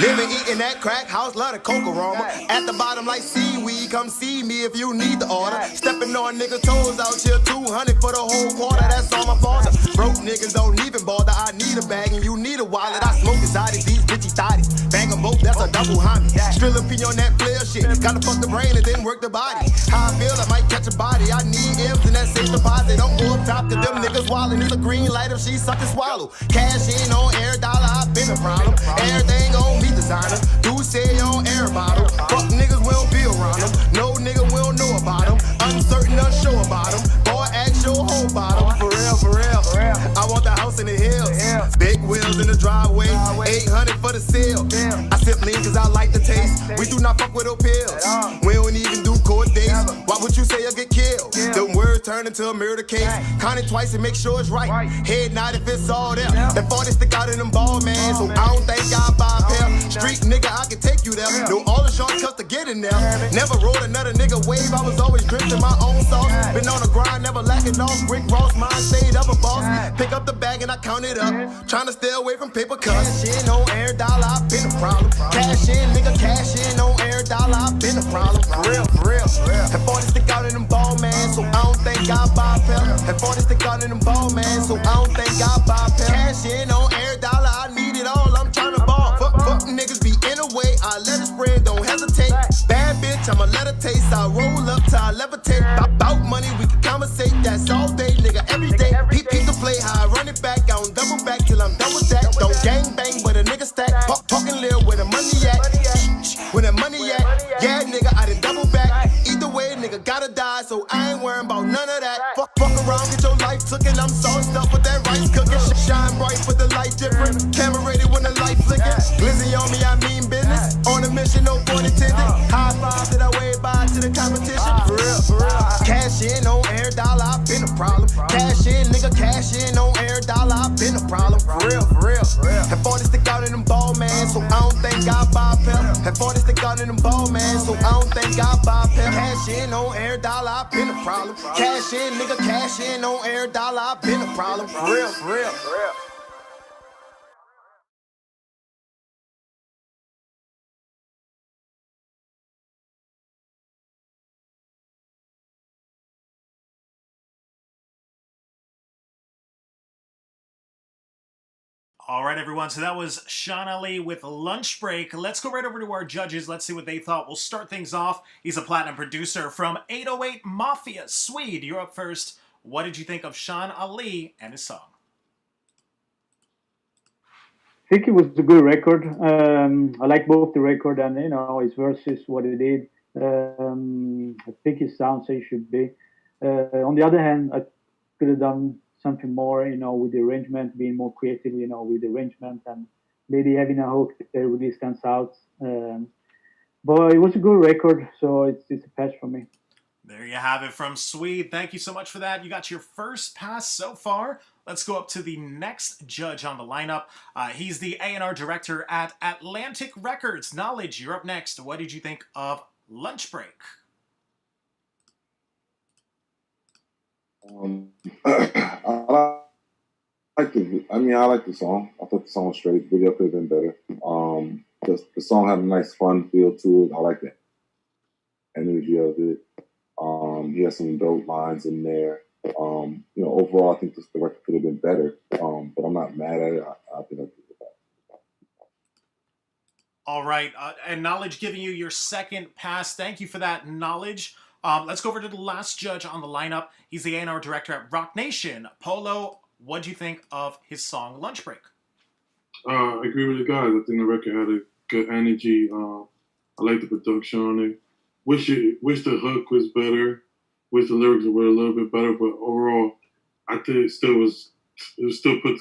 Speaker 7: Living, eating that crack house, love the coke aroma. At the bottom like seaweed, come see me if you need the order. Stepping on nigga toes out here, 200 for the whole quarter, that's all my father. Broke niggas don't even bother, I need a bag and you need a wallet. I smoke inside these bitchy thotties. Bang them both, that's a double homie. Strill a P on that player shit. Gotta fuck the brain and then work the body. How I feel, I might catch a body. I need M's and that safe deposit. Don't go up top to them niggas wallin'. It's a green light if she suck and swallow. Cash in on air dollar, I been a problem. Everything on me designer. Do say on air bottle. Fuck niggas, we don't be around them. No nigga, we don't know about them. Uncertain, unsure about them. Boy, ask your whole bottom. For real, for real. I want the house in the hills. Big wheels in the driveway. 800 for the sale. I sip lean cause I like the taste. We do not fuck with no pills. We don't even do court dates. Why would you say I get killed? Them words turn into a murder case. Count it twice and make sure it's right. Head nod if it's all there. That 40 stick out in them ball, man. So I don't think I'll buy a pair. Street nigga, I can take you there. Know all the shortcuts to get in there. Never rode another nigga wave. I was always drifting my own sauce. Been on the grind, never lacking off. Rick Ross, mind shade of a boss. Pick up the bag and I count it up. Trying to stay away from paper cuts. Cash in on air dollar, I've been a problem. Cash in, nigga, cash in on air dollar, I've been a problem. For real, for real. That 40 stick out in them ball, man. So I don't think I'll buy a pair. That 40 stick out in them ball, man. So I don't think I'll buy a pair. Cash in on air dollar, I need it all. I'm trying to ball. Fuck niggas be in a way. I let it spread, don't hesitate. Bad bitch, I'ma let her taste. I roll up till I levitate. About money, we can conversate. That's all day, nigga, every day. Peep the play, how I run it back. I don't double back till I'm done with that. Don't gang bang, but a nigga stack. Talking live where the money at. Where the money at. Yeah, nigga, I done double back. Either way, nigga, gotta die. So I ain't worrying about none of that. Fuck around, get your life took and I'm sauced up with that rice cooking. Shine bright with the light different. Camera ready when the light flicking. Glizzy on me, I mean business. On a mission, no pun intended. High five that I wave by to the competition. For real, for real. Cash in on air dollar, I've been a problem. Cash in, nigga, cash in on air dollar, I've been a problem. For real, for real. That 40 stick out in them ball, man. So I don't think I'll buy a pair. That 40 stick out in them ball, man. So I don't think I'll buy a pair. Cash in on air dollar, I've been a problem. Cash in, nigga, cash in on air dollar, I've been a problem. For real, for real, for real.
Speaker 1: All right, everyone. So that was Sean Ali with Lunch Break. Let's go right over to our judges. Let's see what they thought. We'll start things off. He's a platinum producer from 808 Mafia. Swede, you're up first. What did you think of Sean Ali and his song?
Speaker 4: I think it was a good record. I like both the record and his verses, what he did. I think his sounds he should be. On the other hand, I could have done something more, with the arrangement, being more creative, with the arrangement, and maybe having a hook that really stands out. But it was a good record, so it's a pass for me.
Speaker 1: There you have it from SWEDE. Thank you so much for that. You got your first pass so far. Let's go up to the next judge on the lineup. He's the A&R director at Atlantic Records. Knowledge, you're up next. What did you think of Lunch Break?
Speaker 2: I like the song. I thought the song was straight. The video could have been better. The song had a nice fun feel to it. I like the energy of it. He has some dope lines in there. Overall, I think the record could have been better. But I'm not mad at it. I think I could have been.
Speaker 1: All right, and Knowledge giving you your second pass. Thank you for that, Knowledge. Let's go over to the last judge on the lineup. He's the A&R director at Rock Nation. Polo, what do you think of his song Lunch Break?
Speaker 3: I agree with the guys. I think the record had a good energy. I like the production on it. Wish the hook was better. Wish the lyrics were a little bit better. But overall, I think it was still put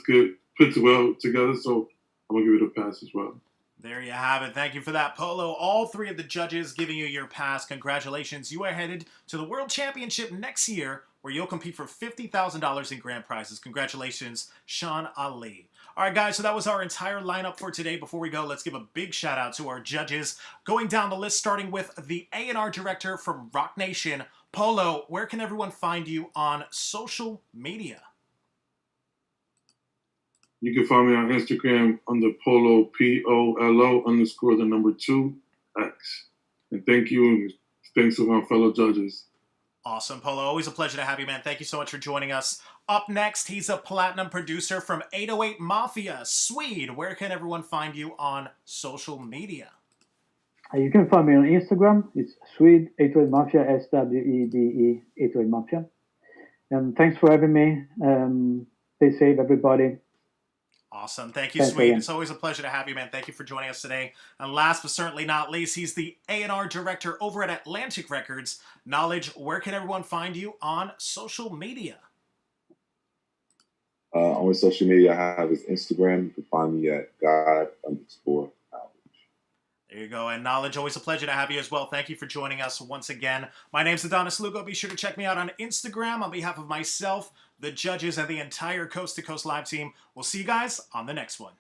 Speaker 3: well together. So I'm gonna give it a pass as well.
Speaker 1: There you have it. Thank you for that, Polo. All three of the judges giving you your pass. Congratulations. You are headed to the World Championship next year, where you'll compete for $50,000 in grand prizes. Congratulations, Sean Ali. All right, guys, so that was our entire lineup for today. Before we go, let's give a big shout out to our judges. Going down the list, starting with the A&R director from Rock Nation, Polo, where can everyone find you on social media?
Speaker 3: You can find me on Instagram under Polo, POLO _2X. And thank you, and thanks to my fellow judges.
Speaker 1: Awesome, Polo. Always a pleasure to have you, man. Thank you so much for joining us. Up next, he's a platinum producer from 808 Mafia, SWEDE. Where can everyone find you on social media?
Speaker 4: You can find me on Instagram. It's SWEDE 808 Mafia, SWEDE 808 Mafia. And thanks for having me. Stay safe, everybody.
Speaker 1: Awesome. Thank you, SWEDE. It's always a pleasure to have you, man. Thank you for joining us today. And last but certainly not least, he's the A&R director over at Atlantic Records. Knowledge, where can everyone find you on social media?
Speaker 2: On social media, I have his Instagram. You can find me at God_knowledge.
Speaker 1: There you go. And Knowledge, always a pleasure to have you as well. Thank you for joining us once again. My name's Adonis Lugo. Be sure to check me out on Instagram on behalf of myself, the judges, and the entire Coast to Coast Live team. We'll see you guys on the next one.